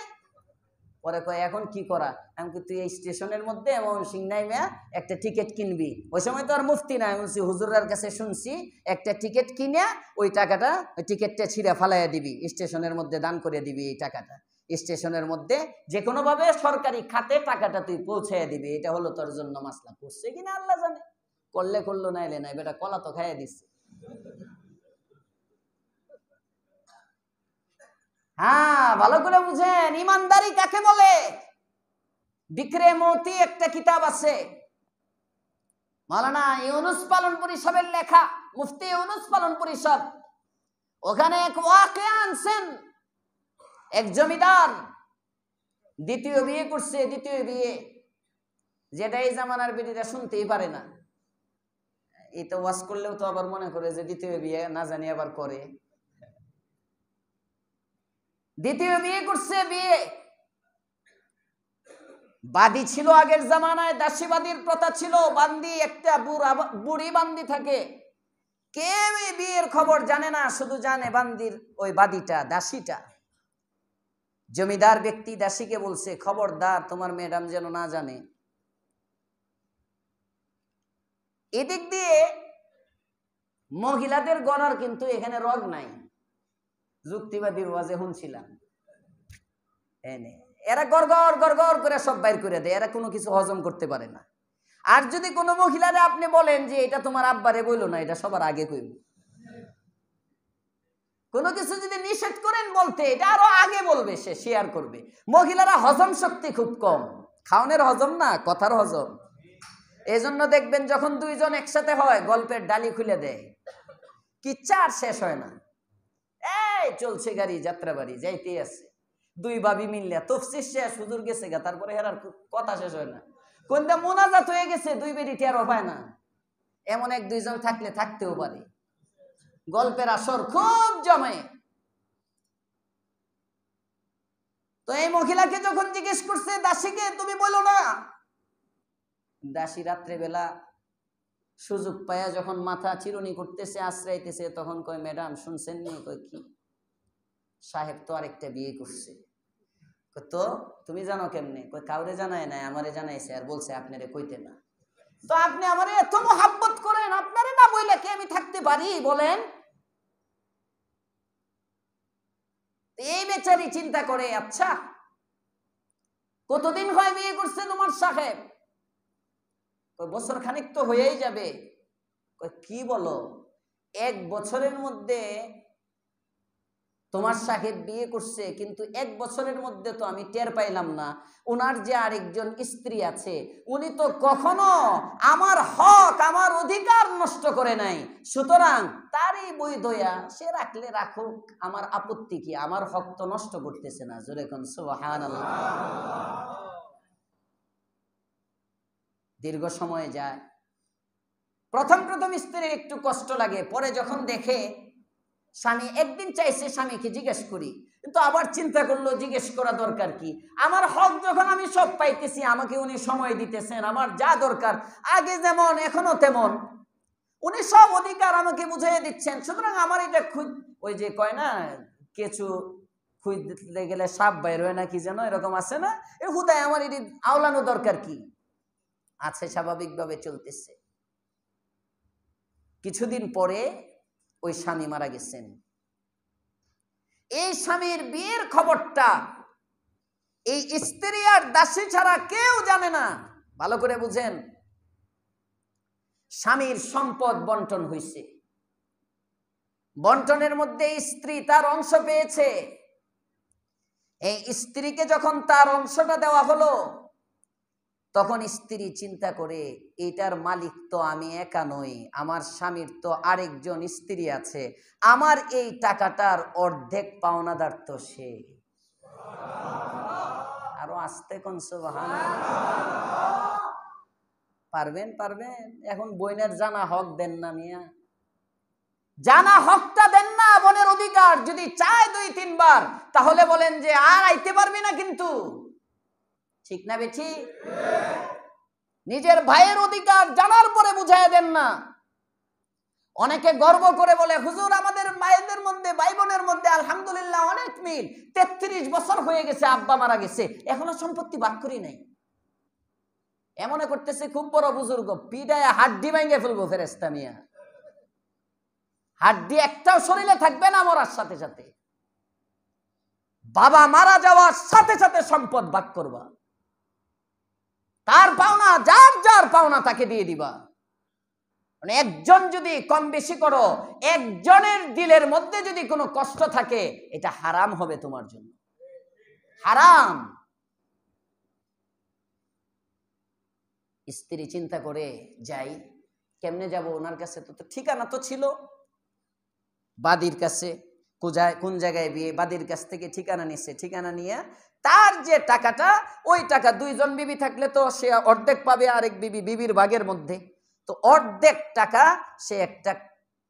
পরে কয় এখন কি করা? আমি কি তুই এই স্টেশনের মধ্যে ময়মনসিংহ নাইমা একটা টিকিট কিনবি। ওই সময় তো আর মুফতি নাই, বলছি হুজুরের কাছে শুনছি একটা টিকিট কিনে ওই টাকাটা, ওই টিকিটটা ছিঁড়া ফালাইয়া দিবি, স্টেশনের মধ্যে দান করে দিবি। এই টাকাটা স্টেশনের মধ্যে যে কোনো ভাবে সরকারি খাতে টাকাটা তুই পৌঁছাইয়া দিবি, এটা হলো তোর জন্য মাসলা। করছে কিনা আল্লাহ জানে, করলে করলো নাইলে নাই, বেটা কলা তো খাইয়া দিচ্ছে। হ্যাঁ, ভালো করে বুঝেন ইমানদারি কাকে বলে। বিক্রে মতি একটা কিতাব আছে, মাওলানা ইউনুস পালনপুরি সাহেবের লেখা, মুফতি ইউনুস পালনপুরি সাহেব। ওখানে এক ওয়াকিয়া আনছেন। এক জমিদার দ্বিতীয় বিয়ে করছে, দ্বিতীয় বিয়ে, যেটা এই জামানার বেটিরা শুনতেই পারে না। এই তো ওয়াজ করলেও তো আবার মনে করে যে দ্বিতীয় বিয়ে না জানি আবার করে। দ্বিতীয় বিয়ে করছে, বিয়ে বাদী ছিল। আগের জামানায় দাসীবাদীর প্রথা ছিল, বান্দি একটা বুড়ি বান্দি থাকে, কেউ এই বিয়ের খবর জানে না, শুধু জানে বান্দির ওই বাদীটা, দাসীটা। জমিদার ব্যক্তি দাসীকে বলছে, খবরদার তোমার ম্যাডাম যেন না জানে। এদিক দিয়ে মহিলাদের গণার কিন্তু এখানে রগ নাই। যুক্তিবাদীর ওয়াজে শুনছিলাম, এরা গড়গড় গড়গড় করে সব বাইর করে দেয়, এরা কোনো কিছু হজম করতে পারে না। আর যদি কোনো মহিলারে আপনি বলেন যে এটা তোমার আব্বারে বইলো না, এটা সবার আগে কইব। কোনো কিছু যদি নিষেধ করেন বলতে, এটা আরো আগে বলবে, সে শেয়ার করবে। মহিলারা হজম শক্তি খুব কম, খাওনের হজম না, কথার হজম। এই জন্য দেখবেন যখন দুইজন একসাথে হয়, গল্পের ডালি খুলে দেয়, কিচ্ছা আর শেষ হয় না। এই চলছে গাড়ি, যাত্রা বাড়ি যাইতেই আছে। দুই ভাবি মিললে তফসির শেষ, হুজুর গেছে গা, তারপরে হেরার কথা শেষ হয় না। কোনটা মোনাজাত হয়ে গেছে, দুই বেরি টের পায় না। এমন এক দুইজন থাকলে থাকতেও পারে, গল্পের আসর খুব জমে। তো এই মহিলাকে যখন জিজ্ঞেস করছে দাসীকে, তুমি বলো না। দাসী রাত্রেবেলা সুযোগ পায়া যখন মাথা চিরুনি করতেছে, আশ্রাইতেছে, তখন কয়, ম্যাডাম শুনছেন নি? কয় কি? সাহেব তো আরেকটা বিয়ে করছে। তো তুমি জানো কেমনে? কই কাউরে জানায় নাই, আমারে জানাইছে, আর বলছে আপনারে কইতে না। তো আপনি আমারে এত মোহাব্বত করেন, আপনারে না বইলে কি আমি থাকতে পারি বলেন? এই বেচারি চিন্তা করে, আচ্ছা কতদিন হয় বিয়ে করছে তোমার সাহেব? কই বছর খানিক তো হয়েই যাবে। কই কি বলো? 1 বছরের মধ্যে তোমার সাহেব বিয়ে করছে, কিন্তু 1 বছরের মধ্যে তো আমি টের পাইলাম না ওনার যে আরেকজন স্ত্রী আছে, উনি তো কখনো আমার হক, আমার অধিকার নষ্ট করে নাই। সুতরাং তারই বই দয়া, সে রাখলে রাখুক, আমার আপত্তি কি? আমার হক তো নষ্ট করতেছে না। জোরে কোন সুবহানাল্লাহ। দীর্ঘ সময় যায়, প্রথম স্ত্রীর একটু কষ্ট লাগে, পরে যখন দেখে স্বামী, একদিন চাইছে স্বামীকে জিজ্ঞেস করি, কিন্তু আবার চিন্তা করলো জিজ্ঞেস করা দরকার কি? আমার হক যখন আমি সব পাইতেছি, আমাকে উনি সময় দিতেছেন, আমার যা দরকার আগে যেমন এখনো তেমন, উনি সব অধিকার আমাকে বুঝিয়ে দিচ্ছেন। সুতরাং আমার এটা ওই যে কয় না, কিছু খুঁজতে গেলে সাপ বাইর হয় না, কি যেন এরকম আছে না, এর হুদায় আমার এটি আওলানো দরকার কি আছে? স্বাভাবিকভাবে চলতেছে। কিছুদিন পরে ওই স্বামী মারা গেছেন। এই স্বামীর বিয়ের খবরটা এই স্ত্রী আর দাসী ছাড়া কেউ জানে না। ভালো করে বুঝেন, স্বামীর সম্পদ বন্টন হয়েছে, বন্টনের মধ্যে স্ত্রী তার অংশ পেয়েছে। এই স্ত্রীকে যখন তার অংশটা দেওয়া হলো, তখন স্ত্রী চিন্তা করে এটার মালিক তো আমি একা নই, আমার স্বামীর তো আরেকজন স্ত্রী আছে, আমার এই টাকাটার অর্ধেক পাওনাদার তো সে। আরো আস্তে কোন সুবহানাল্লাহ। পারবেন পারবেন? এখন বইনের জানা হক দেন না মিয়া, জানা হকটা দেন না। বোনের অধিকার যদি চায় 2-3 বার, তাহলে বলেন যে আর আইতে পারবি না, কিন্তু ঠিক না বেঠি? নিজের ভাইয়ের অধিকার জানার পরে বুঝায় দেন না। অনেকে গর্ব করে বলে, হুজুর আমাদের মায়েদের মধ্যে, ভাই বোনের মধ্যে আলহামদুলিল্লাহ অনেক মিল, 33 বছর হয়ে গেছে আব্বা মারা গেছে, এখনো সম্পত্তি ভাগ করি নাই। এমনে করতেছে খুব বড় বুজুর্গ, পিডায় হাড্ডি ভেঙে ফেলবো ফেরেশতা মিয়া। হাড্ডি একটাও শরীরে থাকবে না মরার সাথে সাথে। বাবা মারা যাওয়ার সাথে সাথে সম্পদ ভাগ করবা, তার পাওনা যার যার পাওনা তাকে দিয়ে দিবা। মানে একজন যদি কম বেশি করো, একজনের দিলের মধ্যে যদি কোনো কষ্ট থাকে, এটা হারাম হবে তোমার জন্য, হারাম। স্ত্রী চিন্তা করে, যাই কেমনে যাব ওনার কাছে, তো ঠিকানা তো ছিল বাদীর কাছে, কোন জায়গায় বিয়ে, বাদীর কাছ থেকে ঠিকানা নিচ্ছে। ঠিকানা নিয়ে তার যে টাকাটা, ওই টাকা 2 জন বিবি থাকলে তো সে অর্ধেক পাবে, আরেক বিবির ভাগের মধ্যে। তো অর্ধেক টাকা সে একটা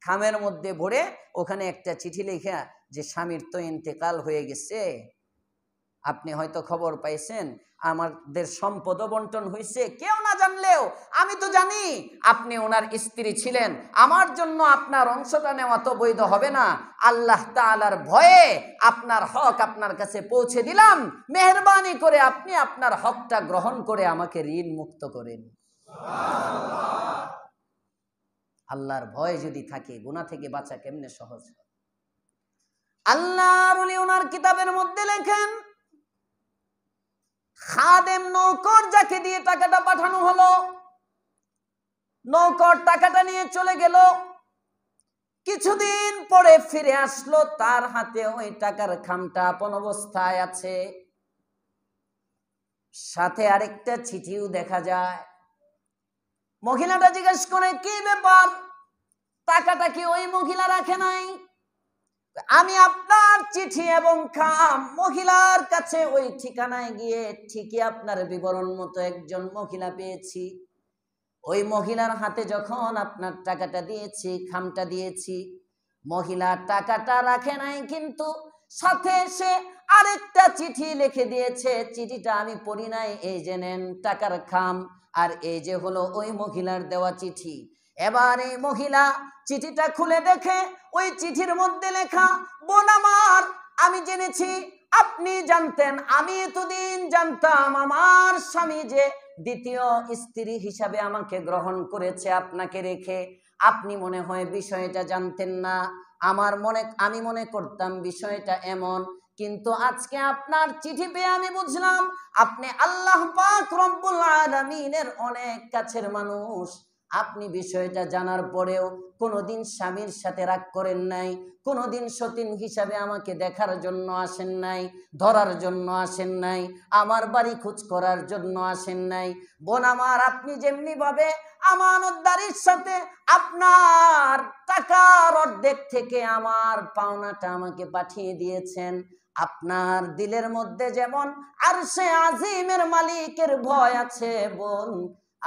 খামের মধ্যে ভরে ওখানে একটা চিঠি লেখা যে স্বামীর তো ইন্তেকাল হয়ে গেছে, আপনি হয়তো খবর পাইছেন, আমাদের সম্পদ বন্টন হয়েছে, কেউ না জানলেও আমি তো জানি আপনি ওনার স্ত্রী ছিলেন, আমার জন্য আপনার অংশটা নেওয়া তো বৈধ হবে না, আল্লাহ তাআলার ভয়ে আপনার হক আপনার কাছে পৌঁছে দিলাম, মেহেরবানি করে আপনি আপনার হকটা গ্রহণ করে আমাকে ঋণ মুক্ত করেন। আল্লাহর ভয় যদি থাকে, গুনাহ থেকে বাঁচা কেমনে সহজ। আল্লাহর ওলি ওনার কিতাবের মধ্যে লেখেন, খাদেম নৌকর যাকে দিয়ে টাকাটা পাঠানো হলো, নৌকর টাকাটা নিয়ে চলে গেল, কিছুদিন পরে ফিরে আসলো, তার হাতে ওই টাকার খামটা আপন অবস্থায় আছে, সাথে আরেকটা চিঠিও দেখা যায়। মহিলাটা জিজ্ঞেস করে, কি ব্যাপার, টাকাটা কি ওই মহিলা রাখে নাই? আমি আপনার চিঠি এবং খাম মহিলার কাছে ওই ঠিকানায় গিয়ে ঠিকই আপনার বিবরণ মতো একজন মহিলা পেয়েছি, ওই মহিলার হাতে যখন আপনার টাকাটা দিয়েছি, খামটা দিয়েছি, মহিলা টাকাটা রাখে নাই, কিন্তু সাথে সে আরেকটা চিঠি লিখে দিয়েছে, চিঠিটা আমি পড়ি নাই, এই যে নেন টাকার খাম, আর এই যে হলো ওই মহিলার দেওয়া চিঠি। এবার এই মহিলা চিঠিটা খুলে দেখে ওই চিঠির মধ্যে লেখা, বোন আমার, আমি জেনেছি আপনি জানতেন, আমি এতদিন জানতাম আমার স্বামী যে দ্বিতীয় স্ত্রী হিসাবে আমাকে গ্রহণ করেছে আপনাকে রেখে, আপনি মনে হয় বিষয়টা জানতেন না, আমি মনে করতাম বিষয়টা এমন, কিন্তু আজকে আপনার চিঠি পেয়ে আমি বুঝলাম আপনি আল্লাহ পাক রব্বুল আলামিনের অনেক কাছের মানুষ। আপনি বিষয়টা জানার পরেও কোনোদিন স্বামীর সাথে রাগ করেন নাই, কোনোদিন সতীন হিসাবে আমাকে দেখার জন্য আসেন নাই, ধরার জন্য আসেন নাই, আমার বাড়ি খোঁজ করার জন্য আসেন নাই। বোন আমার, আপনি যেমনি ভাবে আমানতদারির সাথে আপনার টাকার অর্ধেক থেকে আমার পাওনাটা আমাকে পাঠিয়ে দিয়েছেন, আপনার দিলের মধ্যে যেমন আরশে আজিমের মালিকের ভয় আছে বোন,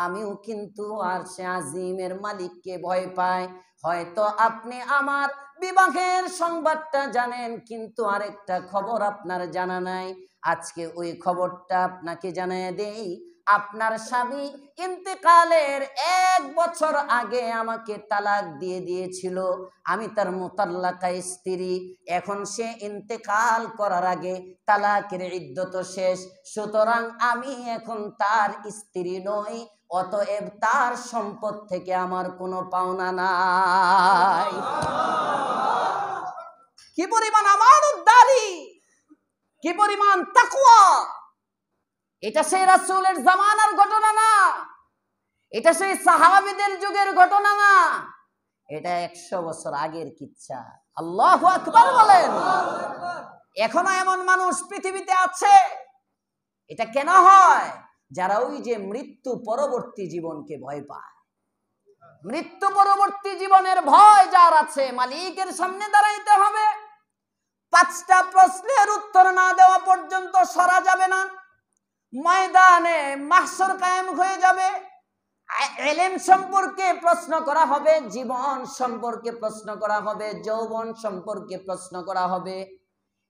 আমিও কিন্তু আরশে আজিমের মালিককে ভয় পাই। হয়তো আপনি আমার বিবাহের সংবাদটা জানেন, কিন্তু আরেকটা খবর আপনার জানা নাই, আজকে ওই খবরটা আপনাকে জানিয়ে দেই। আপনার স্বামী ইন্তেকালের 1 বছর আগে আমাকে তালাক দিয়ে দিয়েছিল, আমি তার মুতাল্লাকা স্ত্রী, এখন সে ইন্তেকাল করার আগে তালাকের ইদ্যত শেষ, সুতরাং আমি এখন তার স্ত্রী নই, অতএব তার সম্পদ থেকে আমার কোনো পাওনা নাই। কি পরিমাণ আমানতদারি, কি পরিমাণ তাকওয়া, এটা সেই রাসূলের জামানার ঘটনা না, এটা সেই সাহাবীদের যুগের ঘটনা না, এটা 100 বছর আগের কিচ্ছা। আল্লাহু আকবার বলেন। এখনো এমন মানুষ পৃথিবীতে আছে। এটা কেন হয়? যারা ওই যে মৃত্যু পরবর্তী জীবনকে ভয় পায়। মৃত্যু পরবর্তী জীবনের ভয় যার আছে, মালিকের সামনে দাঁড়াইতে হবে, 5টা প্রশ্নের উত্তর না দেওয়া পর্যন্ত সরা যাবে না। ময়দানে মাহশর কায়েম হয়ে যাবে। ইলম সম্পর্কে প্রশ্ন করা হবে, জীবন সম্পর্কে প্রশ্ন করা হবে, যৌবন সম্পর্কে প্রশ্ন করা হবে,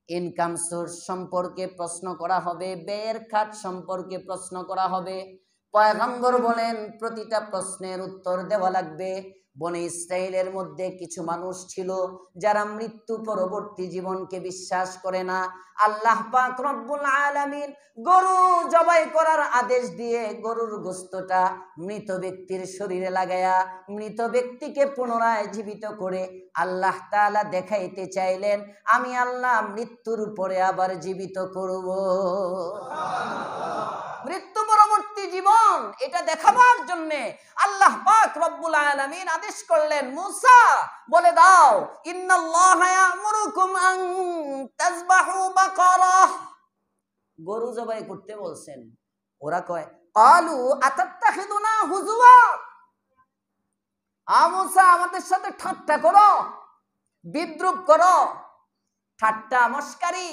ইনকাম সোর্স সম্পর্কে প্রশ্ন করা হবে, ব্যয়ের খাত সম্পর্কে প্রশ্ন করা হবে। পয়গম্বর বলেন প্রতিটা প্রশ্নের উত্তর দেওয়া লাগবে। বনে ইসরাইলের মধ্যে কিছু মানুষ ছিল যারা মৃত্যু পরবর্তী জীবনকে বিশ্বাস করে না। আল্লাহ পাক রব্বুল আলামিন গরু জবাই করার আদেশ দিয়ে গরুর গোশতটা মৃত ব্যক্তির শরীরে লাগায়া মৃত ব্যক্তিকে পুনরায় জীবিত করে আল্লাহ তাআলা দেখাইতে চাইলেন, আমি আল্লাহ মৃত্যুর উপরে আবার জীবিত করব। মৃত্যু পরবর্তী জীবন এটা দেখাবার জন্য আল্লাহ পাক রব্বুল আলামিন আদেশ করলেন, মূসা বলে দাও, ইন্নাল্লাহা ইয়া'মুরুকুম আন তাযবাহু বাকারা। গরু জবাই করতে বলছেন। ওরা কয়, ক্বালু আতাত্তাখিদুনা হুজুয়া, মূসা আমাদের সাথে ঠাট্টা করো, বিদ্রূপ করো, ঠাট্টা মস্কারি।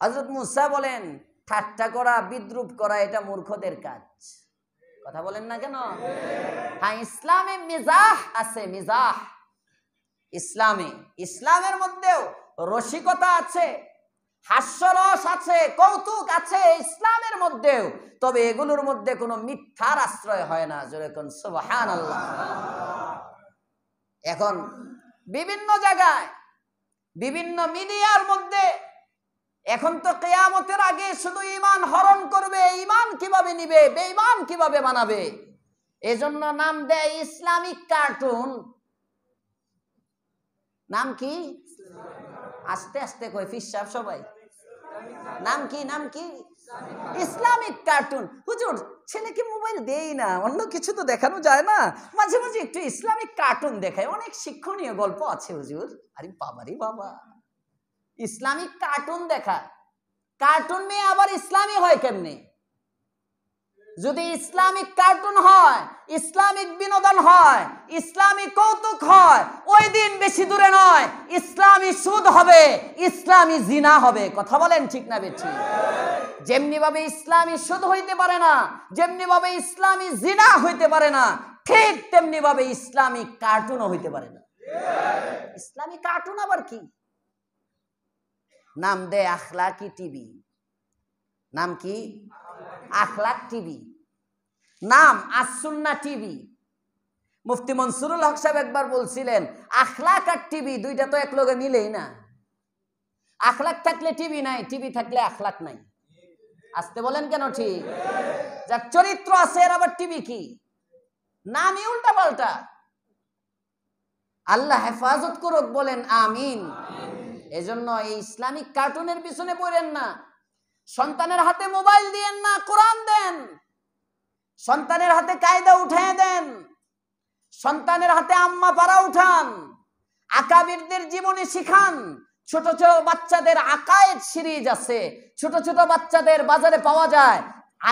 হযরত মূসা বলেন, ঠাট্টা করা বিদ্রূপ করা এটা মূর্খদের কাজ। কথা বলেন না কেন? হ্যাঁ, ইসলামে মিজাহ আছে, মিজাহ। ইসলামের মধ্যেও রসিকতা আছে, হাস্যরস আছে, কৌতুক আছে ইসলামের মধ্যেও। তবে এগুলোর মধ্যে কোনো মিথ্যার আশ্রয় হয় না। জোরে কোন সুবহানাল্লাহ। এখন বিভিন্ন জায়গায় বিভিন্ন মিডিয়ার মধ্যে এখন তো কিয়ামতের আগে শুধু ঈমান হরণ করবে, ঈমান কিভাবে নিবে, বেঈমান কিভাবে বানাবে, এজন্য নাম দেয় ইসলামিক কার্টুন। নাম কি? আস্তে আস্তে কয় ফিসাব সবাই। নাম কি? নাম কি? Islamic cartoon. হুজুর, ছেলেকে মোবাইল দেই না, অন্য কিছু তো দেখানো যায় না, মাঝে মাঝে একটু ইসলামিক কার্টুন দেখায়, অনেক শিক্ষণীয় গল্প আছে হুজুর। আরে বাবারে বাবা, ইসলামিক কার্টুন দেখা, কার্টুন নিয়ে আবার ইসলামী হয় কেমনে? যদি ইসলামিক কার্টুন হয়, ইসলামিক বিনোদন হয়, ইসলামিক কৌতুক হয়, ওই দিন বেশি দূরে নয় ইসলামী সুদ হবে, ইসলামী জিনা হবে। কথা বলেন ঠিক না বেঠিক? যেমনি ভাবে ইসলামী সুদ হইতে পারে না, যেমনি ভাবে ইসলামী জিনা হইতে পারে না, ঠিক তেমনি ভাবে ইসলামিক কার্টুনও হইতে পারে না। ইসলামিক কার্টুন আবার কি? নাম দেয় আখলাকি টিভি। নাম কি? আখলাক টিভি। নাম আসুন্না টিভি। মুফতি মনসুরুল হক সাহেব একবার বলছিলেন, আখলাক আর টিভি দুইটা তো এক লগে মিলেই না। আখলাক থাকলে টিভি নাই, টিভি থাকলে আখলাক নাই। আসতে বলেন কেন? ঠিক। যার চরিত্র আছে এর আবার টিভি কি? নামই উল্টা পাল্টা। আল্লাহ হেফাজত করুক, বলেন আমিন। এজন্য এই ইসলামিক কার্টুনের পিছনে পড়েন না। সন্তানের হাতে মোবাইল দিয়েন না, কোরআন দেন। সন্তানের হাতে কায়দা উঠিয়ে দেন, সন্তানের হাতে আম্মা পারা উঠান, আকাবিরদের জীবনী শিখান। ছোট ছোট বাচ্চাদের আকায়েদ সিরিজ আছে, ছোট ছোট বাচ্চাদের বাজারে পাওয়া যায়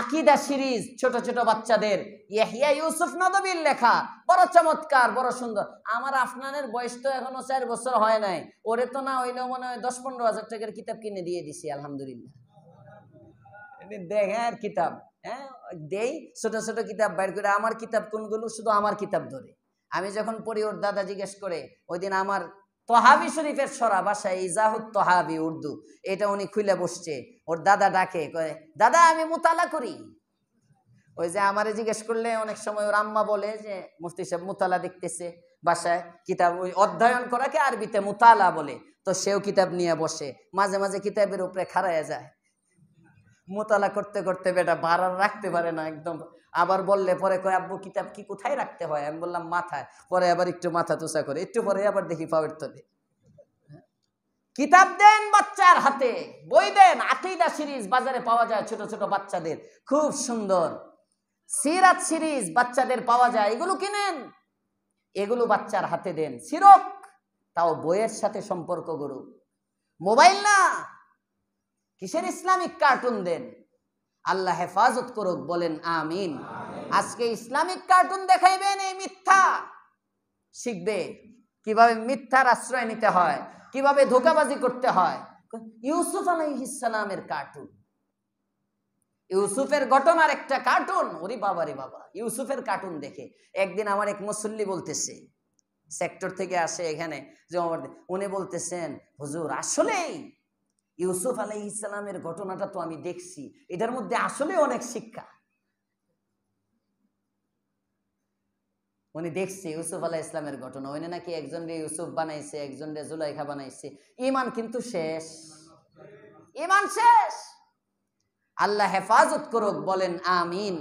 আকীদা সিরিজ, ছোট ছোট বাচ্চাদের। ইয়াহইয়া ইউসুফ নদবীর লেখা, বড় চমৎকার, বড় সুন্দর। আমার আফনানের বয়স তো এখনো 4 বছর হয় নাই, ওরে তো না হইলেও মনে হয় 10-15 হাজার টাকার কিতাব কিনে দিয়ে দিছি, আলহামদুলিল্লাহ। দেখেন কিতাব, হ্যাঁ দেই, ছোট ছোট কিতাব বাইর করে। আমার কিতাব কোনগুলো? শুধু আমার কিতাব ধরে। আমি যখন পড়ি ওর দাদা জিজ্ঞেস করে, ওই দিন আমার তহাবি শরীফের সরা বাসায় ইজাহুত তহাবি উর্দু, এটা উনি খুলে বসছে। ওর দাদা ডাকে, কয় দাদা আমি মুতালা করি। ওই যে আমারে জিজ্ঞেস করলে অনেক সময় ওর আম্মা বলে যে মুফতি সাহেব মুতালা দেখতেছে বাসায়, কিতাব ওই অধ্যয়ন করাকে আরবিতে মুতালা বলে। তো সেও কিতাব নিয়ে বসে, মাঝে মাঝে কিতাবের উপরে খাড়াইয়া যায়। মোতালা করতে করতে বেটা ভাড়া রাখতে পারে না একদম। আবার বললে পরে কয় আব্বু কিতাব কি কোথায় রাখতে হয়? আমি বললাম মাথায়। পরে আবার একটু মাথা তুষা করে, একটু পরে আবার দেখি পাওয়ার তলে। কিতাব দেন বাচ্চার হাতে, বই দেন, আকীদা সিরিজ বাজারে পাওয়া যায় ছোট ছোট বাচ্চাদের, খুব সুন্দর। সিরাত সিরিজ বাচ্চাদের পাওয়া যায়, এগুলো কিনেন, এগুলো বাচ্চার হাতে দেন। সিরক তাও বইয়ের সাথে সম্পর্ক গড়ুক, মোবাইল না। কিসের ইসলামিক কার্টুন দেন? আল্লাহ হেফাজত করুক, বলেন আমিন। আজকে ইসলামিক কার্টুন দেখাইবেন, এই মিথ্যা শিখবে, কিভাবে মিথ্যার আশ্রয় নিতে হয়, কিভাবে ধোঁকাবাজি করতে হয়। ইউসুফ আলাইহিস সালামের কার্টুন, ইউসুফের ঘটনার একটা কার্টুন। ওরে বাবা রে বাবা, ইউসুফের কার্টুন দেখে একদিন আমার এক মুসল্লি বলতেছে, সেক্টর থেকে আসে এখানে, উনি বলতেছেন, হুজুর আসলেই ইউসুফ আলাইহিস সালামের ঘটনাটা তো আমি দেখছি, এটার মধ্যে আসলে অনেক শিক্ষা। উনি দেখছে ইউসুফ আলাইহিস সালামের ঘটনা, উনি নাকি একজন রে ইউসুফ বানাইছে, একজন রে জুলাইখা বানাইছে। ঈমান কিন্তু শেষ, ঈমান শেষ। আল্লাহ হেফাজত করুক, বলেন আমিন।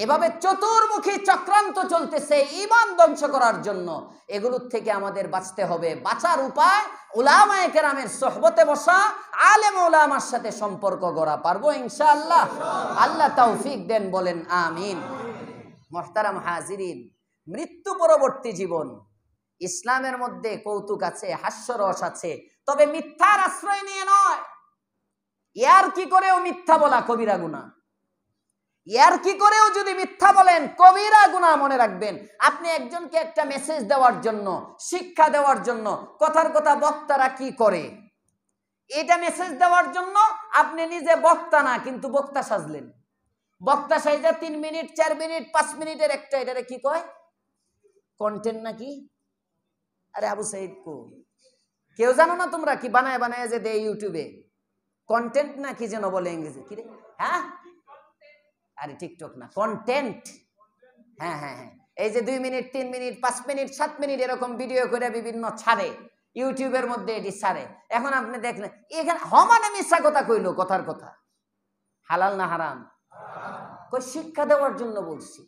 এভাবে চতুর্মুখী চক্রান্ত চলতেছে ঈমান ধ্বংস করার জন্য। এগুলোর থেকে আমাদের বাঁচতে হবে। বাঁচার উপায় উলামায়ে কেরামের সোহবতে বসা, আলেম উলামার সাথে সম্পর্ক গড়া। পারবো ইনশাআল্লাহ? আল্লাহ তৌফিক দেন, বলেন আমিন। মুহতারাম হাজিরিন, মৃত্যু পরবর্তী জীবন ইসলামের মধ্যে কৌতুক আছে, হাস্যরস আছে, তবে মিথ্যার আশ্রয় নিয়ে নয়। ইয়ার কি করেও মিথ্যা বলা কবিরা গুনাহ। ইয়ার কি করেও যদি মিথ্যা বলেন কবিরা গুনাহ। মনে রাখবেন, আপনি একজনকে একটা মেসেজ দেওয়ার জন্য, শিক্ষা দেওয়ার জন্য, কথার কথা বক্তারা কি করে, এটা মেসেজ দেওয়ার জন্য আপনি নিজে বক্তা না, কিন্তু বক্তা সাজলেন। বক্তা সাইজা 3 মিনিট 4 মিনিট 5 মিনিটের একটা, এটারে কি কয়? কন্টেন্ট নাকি? আরে আবু সাইদ কো, কেউ জানো না তোমরা কি বানায় বানায় যে দেয় ইউটিউবে? কন্টেন্ট না কি যেন বলে ইংরেজি, কি রে? হ্যাঁ, আরে টিকটক না, কন্টেন্ট। হ্যাঁ হ্যাঁ হ্যাঁ, এই যে 2 মিনিট 3 মিনিট 5 মিনিট 7 মিনিট এরকম ভিডিও করে বিভিন্ন ছাড়ে ইউটিউবের মধ্যে, এটি ছাড়ে। এখন আপনি দেখলেন এখানে হমানে মিথ্যা কথা কইলো, কথার কথা। হালাল না হারাম? কই শিক্ষা দেওয়ার জন্য বলছি।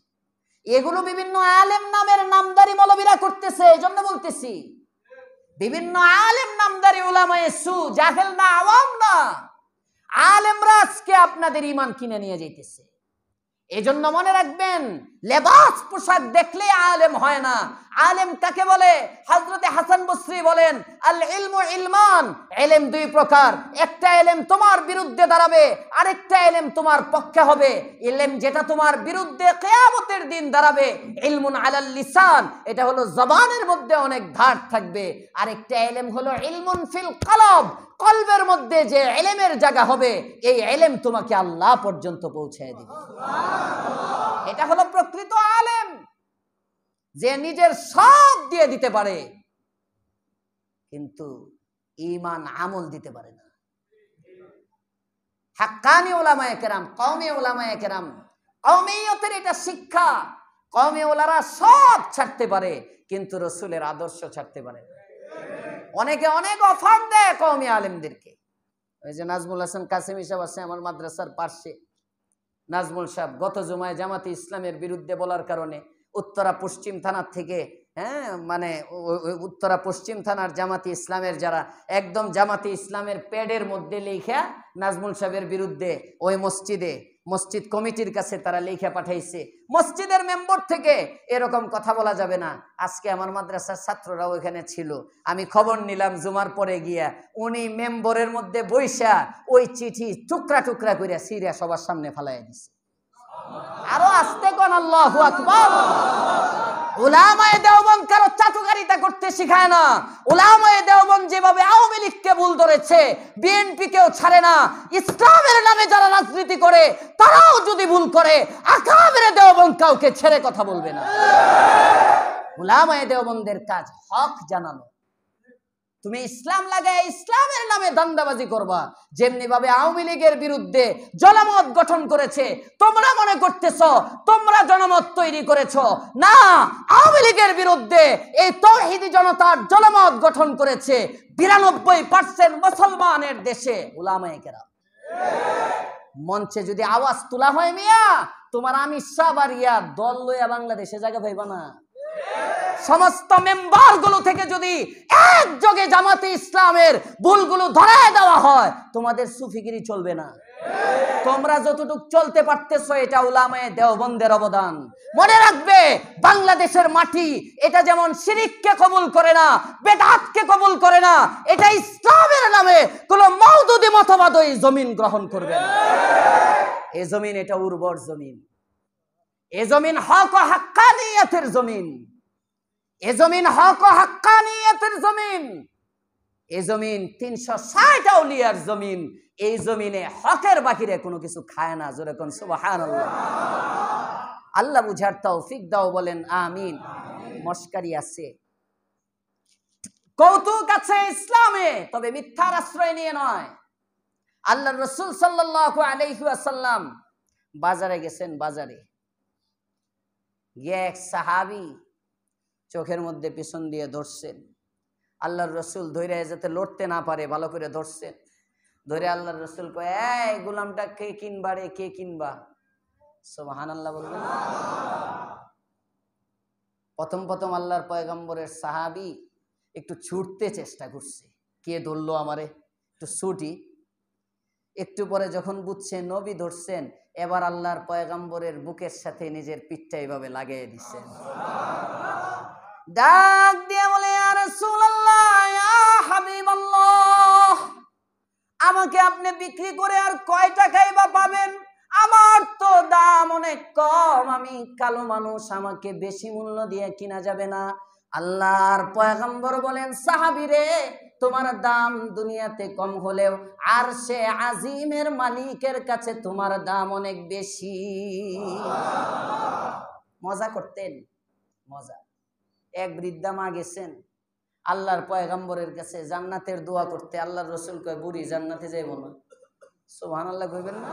এগুলো বিভিন্ন আলেম নামের নামদারি মৌলবীরা করতেছে, এই জন্য বলতেছি। বিভিন্ন আলেম নামদারি উলামায়ে সু, জাহেল না, আওয়াম না, আলেমরা আজকে আপনাদের ঈমান কিনে নিয়ে যাইতেছে। এজন্য মনে রাখবেন, লেবাস পোশাক দেখলে আলেম হয় না। আলেম কাকে বলে? হযরতে হাসান বসরি বলেন, আল ইলমু ইলমান, ইলম 2 প্রকার। একটা ইলম তোমার বিরুদ্ধে দাঁড়াবে, আরেকটা ইলম তোমার পক্ষে হবে। ইলম যেটা তোমার বিরুদ্ধে কিয়ামতের দিন দাঁড়াবে, ইলমুন আলাল লিসান, এটা হলো জবানের মধ্যে অনেক ধার থাকবে। আরেকটা ইলম হলো ইলমুন ফিল কলব, কলবের মধ্যে যে ইলমের জায়গা হবে, এই ইলম তোমাকে আল্লাহ পর্যন্ত পৌঁছায় দিবে। এটা হলো প্রকৃত আলেম, যে নিজের সব দিয়ে দিতে পারে কিন্তু ঈমান আমল দিতে পারে না। হাক্কানি উলামায়ে কেরাম, কওমি উলামায়ে কেরাম, কওমিয়তের এটা শিক্ষা। কওমি ওলারা সব ছাড়তে পারে কিন্তু রাসূলের আদর্শ ছাড়তে পারে না। অনেকে অনেক অফার দেয় কওমি আলেমদেরকে। ওই যে নাজমুল হাসান কাসেমি সাহেব আছে আমার মাদ্রাসার পাশে, নাজমুল সাহেব গত জুমায় জামাতে ইসলামের বিরুদ্ধে বলার কারণে উত্তরা পশ্চিম থানার থেকে, মানে উত্তরা পশ্চিম থানার জামাতে ইসলামের যারা একদম জামাতে ইসলামের প্যাডের মধ্যে লেখা নাজমুল সাহেবের বিরুদ্ধে ওই মসজিদ কমিটির কাছে তারা লেখা পাঠাইছে। মসজিদের মেম্বার থেকে এরকম কথা বলা যাবে না। আজকে আমার মাদ্রাসার ছাত্ররাও এখানে ছিল, আমি খবর নিলাম জুমার পরে গিয়া, উনি মেম্বরের মধ্যে বইসা ওই চিঠি টুকরা টুকরা করে সিরিয়া সবার সামনে ফালাইয়া দিছে। আরো আস্তে কোন আল্লাহু আকবার। উলামায়ে দেওবন্দ কারো চাটুকারিতা করতে শিখায় না। উলামায়ে দেওবন্দ যেভাবে আওয়ামী লীগকে ভুল ধরেছে, বিএনপি কেও ছাড়ে না। ইসলামের নামে যারা রাজনীতি করে তারাও যদি ভুল করে, আকাবেরে দেওবন্দ কাউকে ছেড়ে কথা বলবে না। উলামায়ে দেওবন্দের কাজ হক জানানো। তুমি ইসলাম লাগায় ইসলামের নামে দান্দাবাজি করবা। যেমনি ভাবে আওয়ামী লীগের বিরুদ্ধে জনমত গঠন করেছে, তোমরা মনে করতেছো তোমরা জনমত তৈরি করেছো, না, আওয়ামী লীগের বিরুদ্ধে এই তাওহীদি জনতার জনমত গঠন করেছে 92% মুসলমানের দেশে উলামায়ে কেরাম। মঞ্চে যদি আওয়াজ তোলা হয় মিয়া, তোমার আমি সাবারিয়া দল লইয়া বাংলাদেশে জায়গা পাইবা না। সমস্ত মেম্বারগুলো থেকে যদি একযোগে জামাতে ইসলামের ভুলগুলো ধরায় দেওয়া হয়, তোমাদের সুফিগিরি চলবে না। তোমরা যতটুকু চলতে পারতেছো এটা উলামায়ে দেওবন্দের অবদান। মনে রাখবে, বাংলাদেশের মাটি এটা যেমন শিরিককে কবুল করে না, বেদাতকে কবুল করে না, এটা ইসলামের নামে কোন মওদুদি মতবাদ এই জমিন গ্রহণ করবে না। এই জমিন এটা উর্বর জমিন, এই জমিন হক ও হাক্কানিয়তের জমিন, এই জমিন হক ও হাক্কানিয়তের জমিন, এই জমিন 360 আউলিয়ার জমিন। এই জমিনে হকের বাকিরে কোনো কিছু খায় না। জোরে কোন সুবহানাল্লাহ। আল্লাহ বুঝার তৌফিক দাও, বলেন আমিন। মস্কারি আছে, কৌতুক আছে ইসলামে, তবে মিথ্যার আশ্রয় নিয়ে নয়। আল্লাহর রাসূল সাল্লাল্লাহু আলাইহি ওয়াসাল্লাম বাজারে গেছেন, বাজারে গিয়ে এক সাহাবী চোখের মধ্যে পিছন দিয়ে ধরছেন। আল্লাহর রাসূল ধরে যাতে লড়তে না পারে ভালো করে ধরছেন। ধরে আল্লাহর রাসূল কয়, এই গোলামটা কে কিনবা রে, কে কিনবা? সুবহানাল্লাহ বলবেন। প্রথম প্রথম আল্লাহর পয়গম্বরের সাহাবী একটু ছুটতে চেষ্টা করছে, কে ধরলো আমারে, একটু ছুটি। একটু পরে যখন বুঝছে নবী ধরছেন, এবার আল্লাহর পয়গম্বরের বুকের সাথে নিজের পিঠটা এইভাবে লাগিয়ে দিচ্ছেন। ডাক দিয়ে বলে, ইয়া রাসূলুল্লাহ, ইয়া হাবিবাল্লাহ, আমাকে আপনি বিক্রি করে আর কয় টাকাই বা পাবেন? আমার তো দাম অনেক কম, আমি কালো মানুষ, আমাকে বেশি মূল্য দিয়ে কিনা যাবে না। আল্লাহর পয়গম্বর বলেন, সাহাবী রে, তোমার দাম দুনিয়াতে কম হলেও আরশে আজিমের মালিকের কাছে তোমার দাম অনেক বেশি। মজা করতেন, মজা। এক বৃদ্ধা মা গেছেন আল্লাহর পয়গম্বরের কাছে জান্নাতের দোয়া করতে। আল্লাহর রাসূল কয়, বুড়ি জান্নাতে যাইব না। সুবহানাল্লাহ কইবেন না?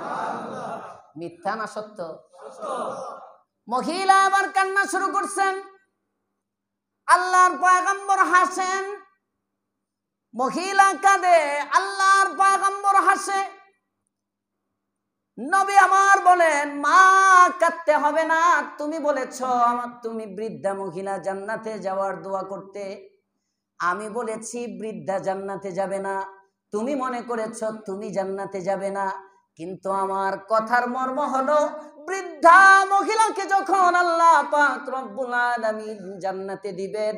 মিথ্যা না সত্য? মহিলা আবার কান্না শুরু করছেন। আল্লাহর পয়গম্বর হাসেন, মহিলা কাঁদে, আল্লাহর পয়গম্বর হাসে। নবী আমার বলেন, মা কাঁদতে হবে না, তুমি বলেছ আমার, তুমি বৃদ্ধা মহিলা জান্নাতে যাওয়ার দোয়া করতে। আমি বলেছি বৃদ্ধা জান্নাতে যাবে না, তুমি মনে করেছ তুমি জান্নাতে যাবে না। কিন্তু আমার কথার মর্ম হলো, বৃদ্ধা মহিলাকে যখন আল্লাহ পাক রব্বুল আলামিন জান্নাতে দিবেন,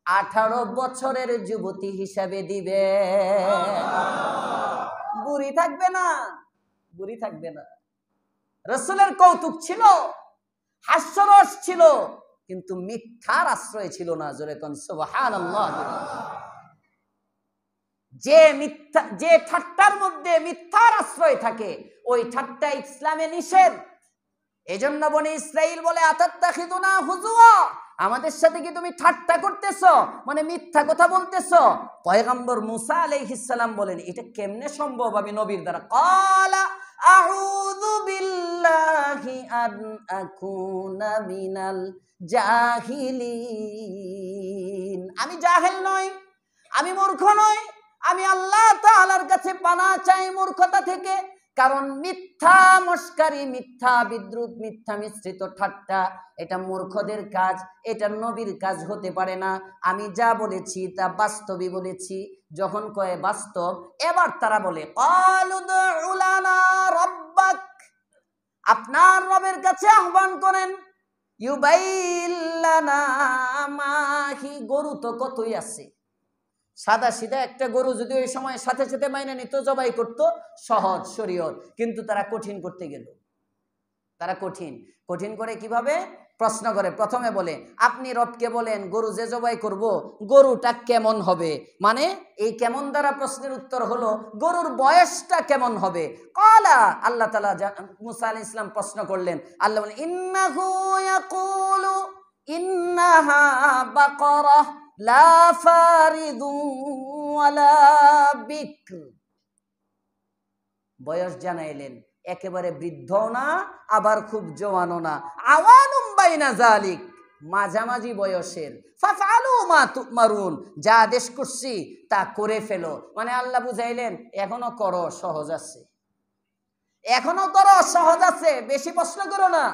18 বছরের যুবতী হিসাবে দিবেন। বুড়ি থাকবে না, বুড়ি থাকবে না। রাসূলের কৌতুক ছিল, হাস্যরস ছিল, কিন্তু মিথ্যার আশ্রয় ছিল না। জোরে কোন সুবহানাল্লাহ। যে ঠাট্টার মধ্যে মিথ্যার আশ্রয় থাকে, ওই ঠাট্টা ইসলামে নিষেধ। এজন্য বনি ইসরাইল বলে, আতাত্তাখিদুনা হুজুয়া, আমাদের সাথে কি তুমি ঠাট্টা করতেছো, মানে মিথ্যা কথা বলতেছো? পয়গম্বর মুসা আলাইহিস সালাম বলেন, এটা কেমনে সম্ভব আমি নবীর দ্বারা? ক্বালা আউযু বিল্লাহি আন আকুনা মিনাল জাহিলিন। আমি জাহেল নই, আমি মূর্খ নই, আমি আল্লাহ তাআলার কাছে পানাহ চাই মূর্খতা থেকে। কারণ মিথ্যা মস্কারি, মিথ্যা বিদ্রুপ, মিথ্যা মিশ্রিত ঠাট্টা, এটা মূর্খদের কাজ, এটা নবীর কাজ হতে পারে না। আমি যা বলেছি তা বাস্তবই বলেছি। যখন কয়ে বাস্তব, এবার তারা বলে, ক্বালু দু'উ লানা রাব্বাক, আপনার রবের কাছে আহ্বান করেন। ইউবাইন লানা মা হি, গরু তো কতই আছে, সাদা সিধা একটা গরু যদি ওই সময় সাথে সাথে মাইনে নিত, জবাই করত, সহজ শরীয়ত। কিন্তু তারা কঠিন করতে গেল। তারা কঠিন করে কিভাবে? প্রশ্ন করে। প্রথমে বলে, আপনি রবকে বলেন গরু যে জবাই করব, গরুটা কেমন হবে? মানে এই কেমন দ্বারা প্রশ্নের উত্তর হলো, গরুর বয়সটা কেমন হবে? ক্বালা, আল্লাহ তাআলা মুসা আলাইহিস সালাম প্রশ্ন করলেন। আল্লাহ বলেন, ইন্নাহু ইয়াকুলু ইন্নাহা বাকারাহ লা ফারিদু ওয়ালা বিকর। বয়স জানাইলেন, একেবারে বৃদ্ধও না, আবার খুব জওয়ানও না, আওয়ানুম বাইনা যালিক, মাঝামাঝি বয়সের। ফাফআলু মা তুমারুন, যা আদেশ করছি তা করে ফেলো। মানে আল্লাহ বুঝাইলেন, এখনো করো, সহজ আছে, এখনো করো, সহজ আছে, বেশি প্রশ্ন করো না,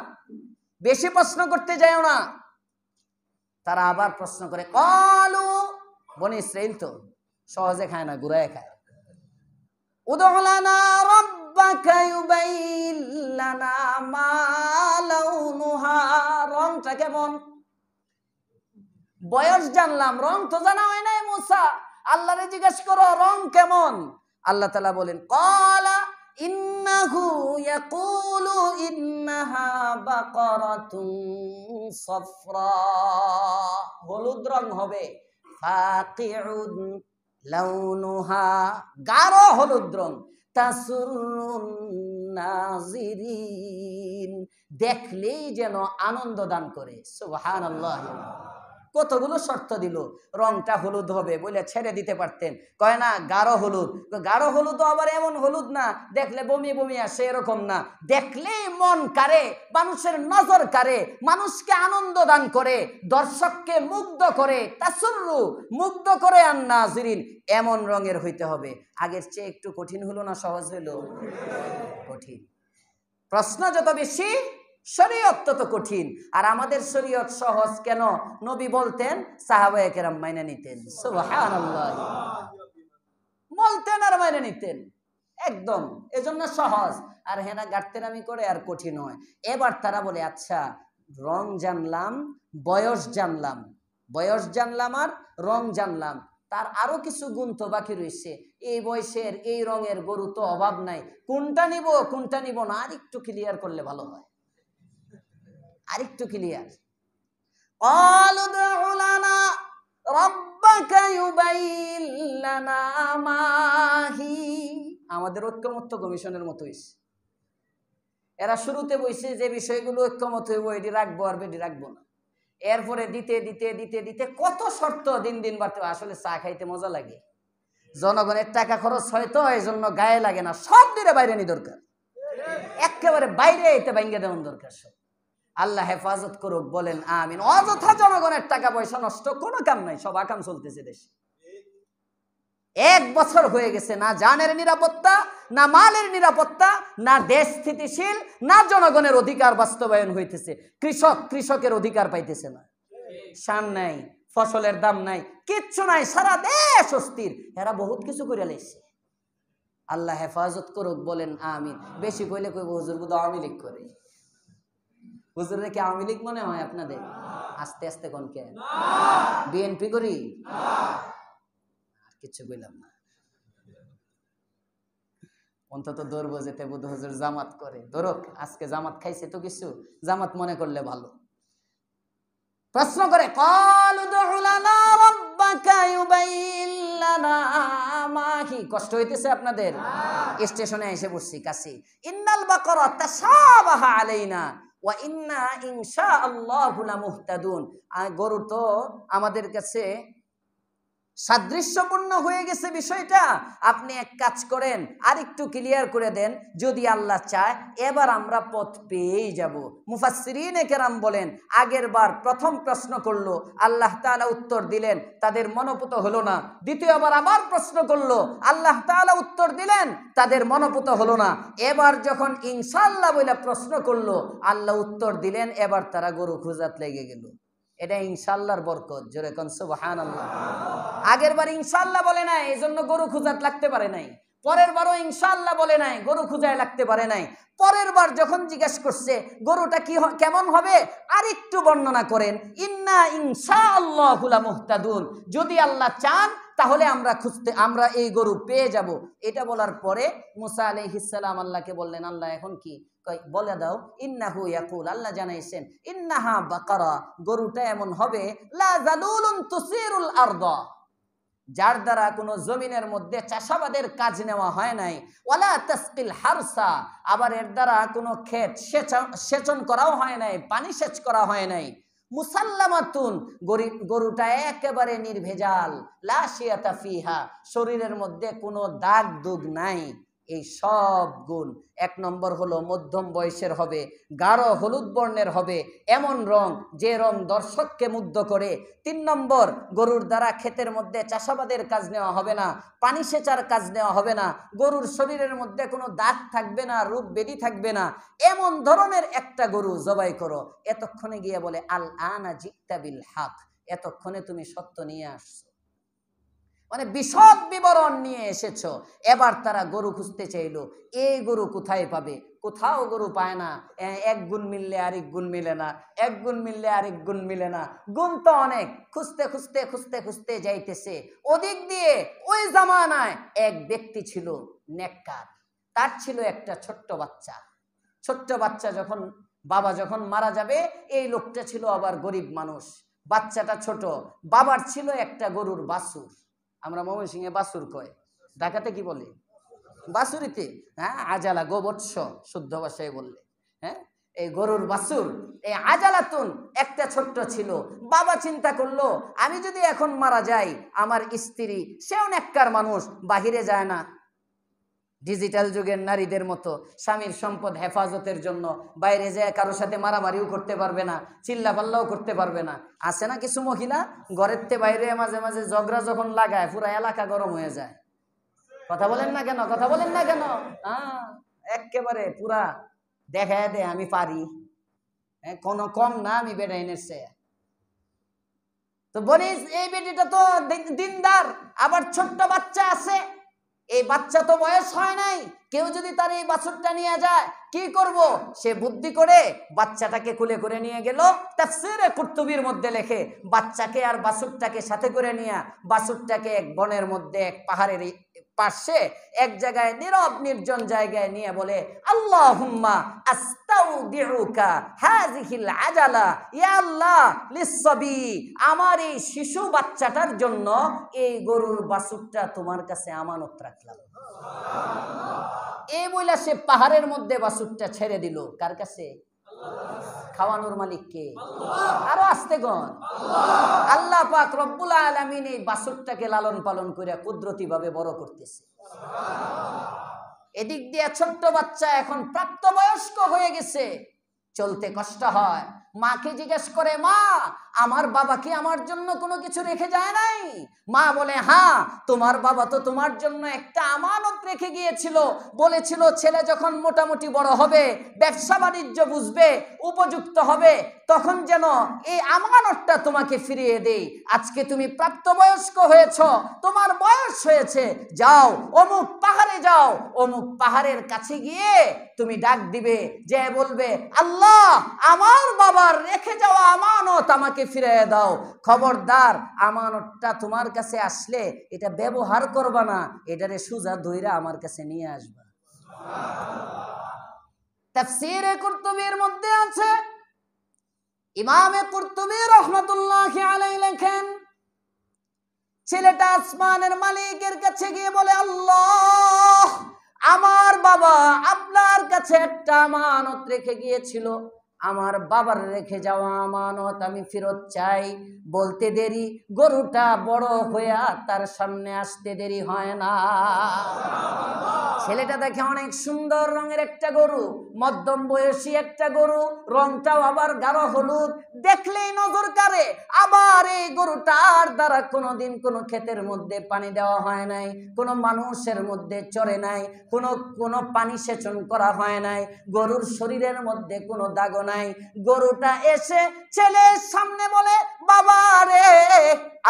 বেশি প্রশ্ন করতে যাও না। তারা আবার প্রশ্ন করে, ক্বালু, বনি ইসরাইল তো সহজে খায় না, ঘুরায় খায়। উদউ লানা রাব্বাকা ইউবাইয়িন লানা মা লাউনুহা, রংটা কেমন? বয়স জানলাম, রং তো জানা হয় নাই মুসা, আল্লাহরে জিজ্ঞেস করো রং কেমন। আল্লাহ তাআলা বলেন, ক্বালা ইন্নাহু ইয়াকুলু ইন্নাহা বাকারাতুন সাফরা, হলুদ রং হবে, ফাকিউন লাউনুহা, গাঢ় হলুদ রং, তাসুরুন নাজিরিন, দেখলেই যেন আনন্দ দান করে। সুবহানাল্লাহ। কতগুলো শর্ত দিল, রংটা হলুদ হবে বলে ছেড়ে দিতে পারতেন, কয় না গাঢ় হলুদ। গাঢ় হলুদ আবার এমন হলুদ না দেখলে বমি বমি আসে, এরকম না, দেখলেই মন কারে, মানুষের নজর কারে, মানুষকে আনন্দ দান করে, দর্শককে মুগ্ধ করে, তাসুররু, মুগ্ধ করে, আন নাজিরিন, এমন রঙের হইতে হবে। আগের চেয়ে একটু কঠিন হলো না সহজ হলো? কঠিন। প্রশ্ন যত বেশি, শরীয়ত তত কঠিন। আর আমাদের শরীয়ত সহজ কেন? নবী বলতেন, সাহাবায়ে কেরাম মাইনা নিতেন। সুবহানাল্লাহ। বলতেন আর মাইনা নিতেন, একদম, এজন্য সহজ। আর হেনা গাটতেরামি করে আর কঠিন হয়। এবার তারা বলে, আচ্ছা রং জানলাম, বয়স জানলাম, বয়স জানলাম আর রং জানলাম, তার আরো কিছু গুণ তো বাকি রয়েছে। এই বয়সের এই রঙের গরু তো অভাব নাই, কোনটা নিব কোনটা নিব না, আর একটু ক্লিয়ার করলে ভালো হয়, আরেকটু ক্লিয়ার। ক্বালু উদউ লানা রাব্বাকা ইউবাইয়িন লানা মা হি, আমাদের ঐক্যমত্য কমিশনের মতো হইছে। এরা শুরুতে বইছে যে বিষয়গুলো ঐক্যমত হইব এটি রাখবো আর বেটি রাখবো না, এরপরে দিতে দিতে দিতে দিতে কত শর্ত দিন দিন বাড়তে। আসলে চা খাইতে মজা লাগে, জনগণের টাকা খরচ হয়তো এই জন্য গায়ে লাগে না, সব দিনে বাইরে নি দরকার, একেবারে বাইরে এতে ভাঙ্গে দেওয়ার দরকার। সব আল্লাহ হেফাজত করুক, বলেন আমিন। অযথা জনগণের টাকা পয়সা নষ্ট কোনো কাম নাই, সব আকাম চলতেছে দেশে। 1 বছর হয়ে গেছে, না জানের নিরাপত্তা, না মালের নিরাপত্তা, না দেশ স্থিতিশীল, না জনগণের অধিকার বাস্তবায়ন হইতেছে। কৃষকের অধিকার পাইতেছে না, শান নাই, ফসলের দাম নাই, কিচ্ছু নাই, সারা দেশ অস্থির। এরা বহুত কিছু করে লাইছে, আল্লাহ হেফাজত করুক, বলেন আমিন। বেশি কইলে কইব হুজুর বুধ আওয়ামী লীগ করে। হুজুরে কি আওয়ামী লীগ মনে হয় আপনাদের? আস্তে আস্তে কোন কে বিএনপি করি, কিছু কইলাম না। অন্তত ধরবো যেতে বুধ হুজুর জামাত করে, ধরক, আজকে জামাত খাইছে তো কিছু, জামাত মনে করলে ভালো। প্রশ্ন করে, ক্বালু উদউ লানা রাব্বাকা ইউবাইয়িন লানা মা হি, কষ্ট হইতেছে আপনাদের? স্টেশনে এসে বসছি কাছে। ইন্নাল বাকারা তাশাবাহা আলাইনা ওয়া ইন্না ইনশাআল্লাহু লামুহতাদুন, গরু তো আমাদের কাছে সাদৃশ্যপূর্ণ হয়ে গেছে বিষয়টা। আপনি এক কাজ করেন, আর একটু ক্লিয়ার করে দেন, যদি আল্লাহ চায় এবার আমরা পথ পেয়েই যাব। মুফাসসিরিনে কেরাম বলেন, আগের বার প্রথম প্রশ্ন করলো, আল্লাহ তাআলা উত্তর দিলেন, তাদের মনোপুত হলো না। দ্বিতীয়বার আবার প্রশ্ন করলো, আল্লাহ তাআলা উত্তর দিলেন, তাদের মনোপুত হলো না। এবার যখন ইনশাআল্লাহ বলে প্রশ্ন করলো, আল্লাহ উত্তর দিলেন, এবার তারা গরু খোঁজাত লেগে গেল। এটা ইনশাআল্লাহর বরকত, জোরে কোন সুবহানাল্লাহ। আগের বার ইনশাআল্লাহ বলে নাই, এজন্য গরু খুঁজাত লাগতে পারে নাই। পরের বারও ইনশাআল্লাহ বলে নাই, গরু খুঁজায় লাগতে পারে নাই। পরের বার যখন জিজ্ঞেস করছে গরুটা কি কেমন হবে, আর একটু বর্ণনা করেন, ইন্না ইনশাআল্লাহু লামুহতাদুন, যদি আল্লাহ চান তাহলে আমরা এই গরু পেয়ে যাব। এটা বলার পরে মুসা আলাইহিস সালাম আল্লাহকে বললেন, আল্লাহ এখন কি? বলে দাও, ইন্নাহু ইয়াকুল, আল্লাহ জানাইছেন, ইন্নাহা বাকারা, গরুটা এমন হবে, লা যালুলুন তুসিরুল আরদা, যার দ্বারা কোনো জমিনের মধ্যে চাষাবাদের কাজ নেওয়া হয় নাই, ওয়ালা তাসকিল হারসা, আবার এর দ্বারা কোনো ক্ষেত সেচন করাও হয় নাই, পানি সেচ করা হয় নাই। মুসাল্লামাতুন, গরুটা একেবারে নির্ভেজাল, লা শিয়াতা ফিহা, শরীরের মধ্যে কোনো দাগ দুগ নাই। এই সব গুণ। 1 নম্বর হলো মধ্যম বয়সের হবে, গাঢ় হলুদ বর্ণের হবে, এমন রং যে রং দর্শককে মুগ্ধ করে। 3 নম্বর, গরুর দ্বারা ক্ষেতের মধ্যে চাষাবাদের কাজ নেওয়া হবে না, পানি সেচার কাজ নেওয়া হবে না, গরুর শরীরের মধ্যে কোনো দাগ থাকবে না, রোগ ব্যাধি থাকবে না, এমন ধরনের একটা গরু জবাই করো। এতক্ষণে গিয়ে বলে, আল আনা জিতা বিল হক, এতক্ষণে তুমি সত্য নিয়ে আসছো, মানে বিশদ বিবরণ নিয়ে এসেছো। এবার তারা গরু খুঁজতে চাইলো, এই গরু কোথায় পাবে? কোথাও গরু পায় না। এক গুণ মিললে আরেক গুণ মিলে না, এক গুণ মিললে আরেক গুণ মিলে না, গুণ তো অনেক। খুঁজতে খুঁজতে খুঁজতে খুঁজতে যাইতেছে। ওদিক দিয়ে ওই জামানায় এক ব্যক্তি ছিল নেককার, তার ছিল একটা ছোট্ট বাচ্চা। ছোট্ট বাচ্চা যখন বাবা যখন মারা যাবে, এই লোকটা ছিল আবার গরিব মানুষ, বাচ্চাটা ছোট, বাবার ছিল একটা গরুর বাছুর। আমরা ময়মনসিংহে বাছুর কয়, ঢাকাতে কি বলে? বাছুরিতে, হ্যাঁ, আজালা, গোবৎস শুদ্ধ ভাষায় বললে, হ্যাঁ, এই গরুর বাছুর, এই আজালাতুন একটা ছোট্ট ছিল। বাবা চিন্তা করলো, আমি যদি এখন মারা যাই, আমার স্ত্রী, সেও নেককার মানুষ, বাহিরে যায় না, ডিজিটাল যুগের নারীদের মতো স্বামীর সম্পদ হেফাজতের জন্য বাইরে যায়, কারোর সাথে মারামারিও করতে পারবে না, চিল্লাপাল্লাও করতে পারবে না। আছে না কিছু মহিলা, ঘরের থেকে বাইরে মাঝে মাঝে ঝগড়া যখন লাগায়, পুরো এলাকা গরম হয়ে যায়। কথা বলেন না কেন? কথা বলেন না কেন? একেবারে পুরা দেখায় দে আমি পারি, কোনো কম না আমি বেডাইনের চেয়ে। তো বলিস এই বেটিটা তো দিনদার, আবার ছোট্ট বাচ্চা আছে, এই বাচ্চা তো বয়স হয় নাই, কেউ যদি তার এই বাছুরটা নিয়ে যায় কি করব? সে বুদ্ধি করে বাচ্চাটাকে কুলে করে নিয়ে গেল। তাফসীরে কুরতুবীর মধ্যে লেখে, বাচ্চাকে আর বাছুরটাকে সাথে করে নিয়ে বাছুরটাকে এক বনের মধ্যে, এক পাহাড়ের পাশে এক জায়গায় নীরব নির্জন জায়গায় নিয়ে বলে, আল্লাহুম্মা আস্তাউদিউকা হাযিহিল আজালা ইয়া আল্লাহ লিসসাবি, আমার এই শিশু বাচ্চাটার জন্য এই গরুর বাছুরটা তোমার কাছে আমানত রাখলাম। এই বইলা সে পাহাড়ের মধ্যে বাছুরটা ছেড়ে দিল। কার কাছে? খাওয়ানোর মালিক কে? আরো আস্তে গন, আল্লাহ পাক রব্বুল আলামিন এই বাছুরটাকে লালন পালন করে কুদরতি ভাবে বড় করতেছে। এদিক দিয়ে ছোট্ট বাচ্চা এখন প্রাপ্তবয়স্ক হয়ে গেছে, চলতে কষ্ট হয়। মাকে জিজ্ঞেস করে, মা, আমার বাবা কি আমার জন্য কোনো কিছু রেখে যায় নাই? মা বলে, হ্যাঁ, তোমার বাবা তো তোমার জন্য একটা আমানত রেখে গিয়েছিল, বলেছিল ছেলে যখন মোটামুটি বড় হবে, ব্যবসা বাণিজ্য বুঝবে, উপযুক্ত হবে, তখন যেন এই আমানতটা তোমাকে ফিরিয়ে দেই। আজকে তুমি প্রাপ্তবয়স্ক হয়েছ, তোমার বয়স হয়েছে, যাও অমুক পাহাড়ে যাও, অমুক পাহাড়ের কাছে গিয়ে তুমি ডাক দিবে, যে বলবে, আল্লাহ, আমার বাবার রেখে যাওয়া আমানত আমাকে ফিরিয়ে দাও। খবরদার, আমানতটা তোমার কাছে আসলে এটা ব্যবহার করবা না, এটারে সুজা ধইরা আমার কাছে নিয়ে আসবা। তাফসীরে কুরতুবীর মধ্যে আছে, ইমামে কুরতুবী রাহমাতুল্লাহি আলাইহি লেখেন, ছেলেটা আসমানের মালিকের কাছে গিয়ে বলে, আল্লাহ, আমার বাবা আপনার কাছে একটা আমানত রেখে গিয়েছিল, আমার বাবার রেখে যাওয়া আমানত আমি ফেরত চাই। বলতে দেরি, গরুটা বড় হইয়া তার সামনে আসতে দেরি হয় না। ছেলেটা দেখে অনেক সুন্দর রঙের একটা গরু, মধ্যম বয়সী একটা গরু, রংটাও আবার গাঢ় হলুদ, দেখলেই নজর কাড়ে। আবার এই গরুটার দ্বারা কোনোদিন কোনো ক্ষেতের মধ্যে পানি দেওয়া হয় নাই, কোনো মানুষের মধ্যে চড়ে নাই, কোনো পানি সেচন করা হয় নাই, গরুর শরীরের মধ্যে কোনো দাগ নাই। গরুটা এসে ছেলের সামনে বলে, বাবা রে,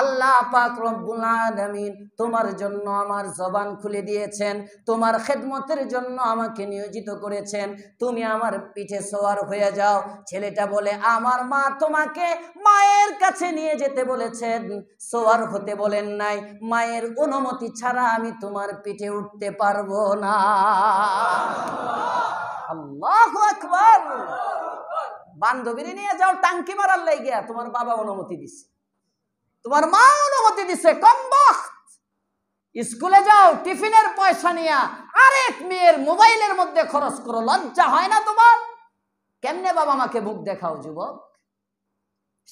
আল্লাহ পাক রব্বুল আলামিন তোমার জন্য আমার জবান খুলে দিয়েছেন, তোমার খেদমতের জন্য আমাকে নিয়োজিত করেছেন, তুমি আমার পিঠে সওয়ার হয়ে যাও। ছেলেটা বলে, আমার মা তোমাকে মায়ের কাছে নিয়ে যেতে বলেছেন, সওয়ার হতে বলেন নাই, মায়ের অনুমতি ছাড়া আমি তোমার পিঠে উঠতে পারবো না। আল্লাহু আকবার। বান্ধবীরে নিয়ে যাও টাঙ্কি মারার লাইগা, তোমার বাবা অনুমতি দিছে, তোমার মা অনুমতি দিছে, কমবখত। স্কুলে যাও টিফিনের পয়সা নিয়ে আরেক মেয়ের মোবাইলের মধ্যে খরচ করো, লজ্জা হয় না তোমার? কেমনে বাবা মাকে মুখ দেখাও যুবক?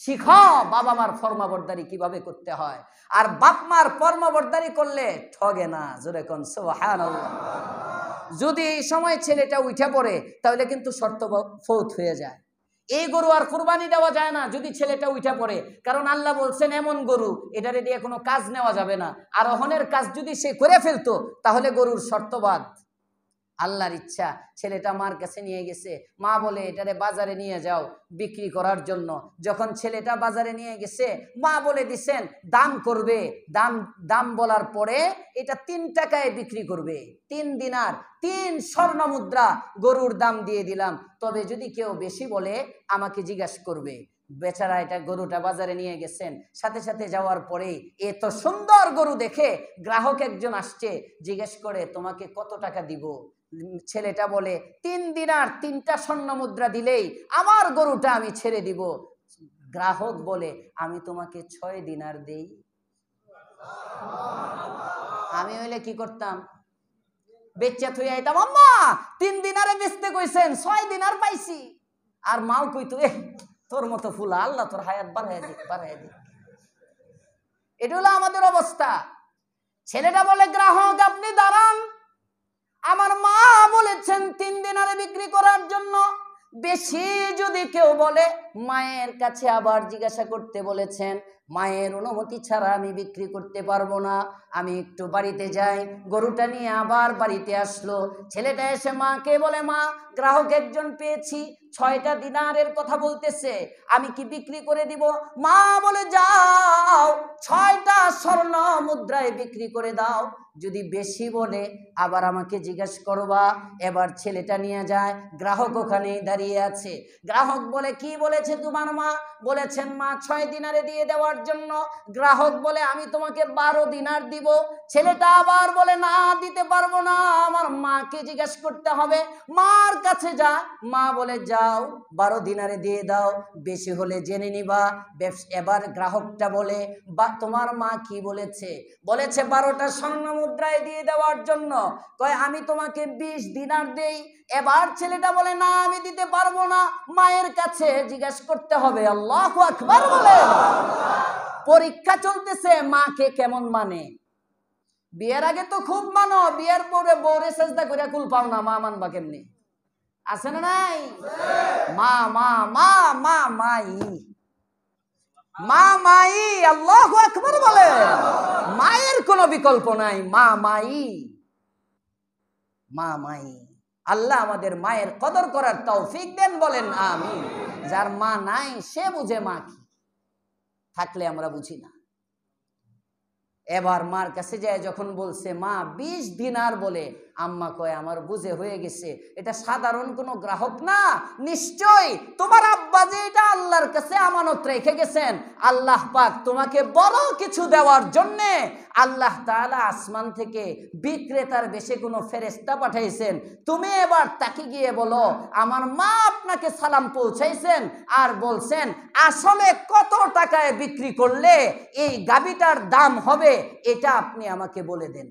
শিখাও বাবা মার ফরমাবরদারি কিভাবে করতে হয়। আর বাপ মার ফরমাবরদারি করলে ঠগে না, জোরে কোন সুবহানাল্লাহ। যদি এই সময় ছেলেটা উঠে পড়ে, তাহলে কিন্তু শর্ত ফৌত হয়ে যায়। এই গরু আর কুরবানি দেওয়া যায় না যদি ছেলেটা উঠে পড়ে, কারণ আল্লাহ বলছেন এমন গরু, এটারে দিয়ে কোনো কাজ নেওয়া যাবে না। আরোহণের কাজ যদি সে করে ফেলতো, তাহলে গরুর শর্তবাদ। আল্লাহর ইচ্ছা ছেলেটা মার কাছে নিয়ে গেছে। মা বলে এটারে বাজারে নিয়ে যাও বিক্রি করার জন্য। যখন ছেলেটা বাজারে নিয়ে গেছে, মা বলে দিছেন দাম করবে। দাম দাম বলার পরে এটা 3 টাকায় বিক্রি করবে। 3 দিনার 3 স্বর্ণ মুদ্রা গরুর দাম দিয়ে দিলাম। তবে যদি কেউ বেশি বলে আমাকে জিজ্ঞাসা করবে। বেচারা এটা গরুটা বাজারে নিয়ে গেছেন। সাথে সাথে যাওয়ার পরেই এত সুন্দর গরু দেখে গ্রাহক একজন আসছে, জিজ্ঞেস করে তোমাকে কত টাকা দিব? ছেলেটা বলে 3 দিনার 3টা স্বর্ণ মুদ্রা দিলেই আমার গরুটা আমি ছেড়ে দিব। গ্রাহক বলে আমি তোমাকে 6 দিনার দেই। আমি হইলে কি করতাম? বেচা থুই আইতাম, আম্মা 3 দিনারে বেচতে কইছেন, 6 দিনার পাইছি। আর মাও কইতো তোর মতো ফুলা আল্লাহ তোর হায়াত বাড়াইয়া দিক, বাড়াইয়া দিক। এটা হলো আমাদের অবস্থা। ছেলেটা বলে গ্রাহক আপনি দাঁড়ান, আমার মা বলেছেন 3 দিনারে বিক্রি করার জন্য। বেশি যদি কেউ বলে মায়ের কাছে আবার জিজ্ঞাসা করতে বলেছেন। মায়ের অনুমতি ছাড়া আমি বিক্রি করতে পারবো না। আমি একটু বাড়িতে যাই। গরুটা নিয়ে আবার বাড়িতে আসলো। ছেলেটা এসে মাকে বলে মা গ্রাহক একজন পেয়েছি, 6টা দিনারের কথা বলতেছে, আমি কি বিক্রি করে দিব? মা বলে যাও 6টা স্বর্ণ মুদ্রায় বিক্রি করে দাও। যদি বেশি বলে আবার আমাকে জিজ্ঞাসা করবা। এবার ছেলেটা নিয়ে যায়, গ্রাহক ওখানেই দাঁড়িয়ে আছে। গ্রাহক বলে কি বলেছে তোমার মা? বলেছেন মা 6 দিনারে দিয়ে দেওয়ার জন্য। গ্রাহক বলে আমি তোমাকে 12 দিনার দিব। ছেলেটা আবার বলে না দিতে পারবো না, আমার মাকে জিজ্ঞাসা করতে হবে। মার কাছে যা। মা বলে যাও 12 দিনারে দিয়ে দাও, বেশি হলে জেনে নিবা। এবার গ্রাহকটা বলে বা তোমার মা কি বলেছে? বলেছে 12টা স্বর্ণ মুদ্রায় দিয়ে দেওয়ার জন্য। কয় আমি তোমাকে 20 দিনার দেই। এবার ছেলেটা বলে না আমি দিতে পারবো না, মায়ের কাছে জিজ্ঞাসা করতে হবে। আল্লাহু আকবার বলে। পরীক্ষা চলতেছে মাকে কেমন মানে। বিয়ের আগে তো খুব মানো, বিয়ের পরে বউরে সেজদা করে কুল পাও না, মা মানবা কেমনি? আছে না নাই? মা মা মা মা মাই, মা মাই। আল্লাহু আকবার বলে। মায়ের কোনো বিকল্প নাই। মা মাই, মা মাই। আল্লাহ আমাদের মায়ের কদর করার তৌফিক দেন, বলেন আমিন। যার মা নাই সে বুঝে মা কি, থাকলে আমরা বুঝি না। এবার মার কাছে যায় যখন বলছে মা 20 দিনার বলে, আম্মা কয় আমার বুঝে হয়ে গেছে, এটা সাধারণ কোনো গ্রাহক না, নিশ্চয়ই তোমার আব্বা যে এটা আল্লাহর কাছে আমানত রেখে গেছেন। আল্লাহ পাক তোমাকে বড় কিছু দেওয়ার জন্য আল্লাহ তাআলা আসমান থেকে বিক্রেতার বেশে কোনো ফেরেশতা পাঠাইছেন। তুমি এবার তাকে গিয়ে বলো আমার মা আপনাকে সালাম পৌঁছাইছেন আর বলছেন আসলে কত টাকায় বিক্রি করলে এই গাভীটার দাম হবে এটা আপনি আমাকে বলে দেন।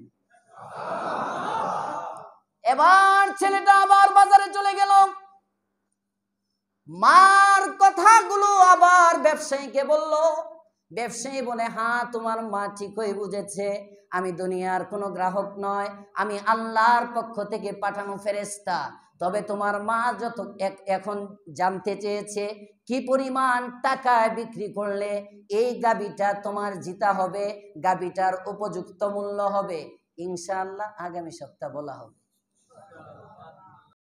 এবার ছেলেটা আবার বাজারে চলে গেল। মার কথাগুলো আবার ব্যবসায়ীকে বলল। ব্যবসায়ী বলে হ্যাঁ তোমার মা ঠিকই বুঝেছে, আমি দুনিয়ার কোনো গ্রাহক নয়, আমি আল্লাহর পক্ষ থেকে পাঠানো ফেরেশতা। তবে তোমার মা যত এখন জানতে চেয়েছে কি পরিমাণ টাকায় বিক্রি করলে এই গাভীটা তোমার জিতা হবে, গাভীটার উপযুক্ত মূল্য হবে। ইনশাআল্লাহ আগামী সপ্তাহ বলা হবে।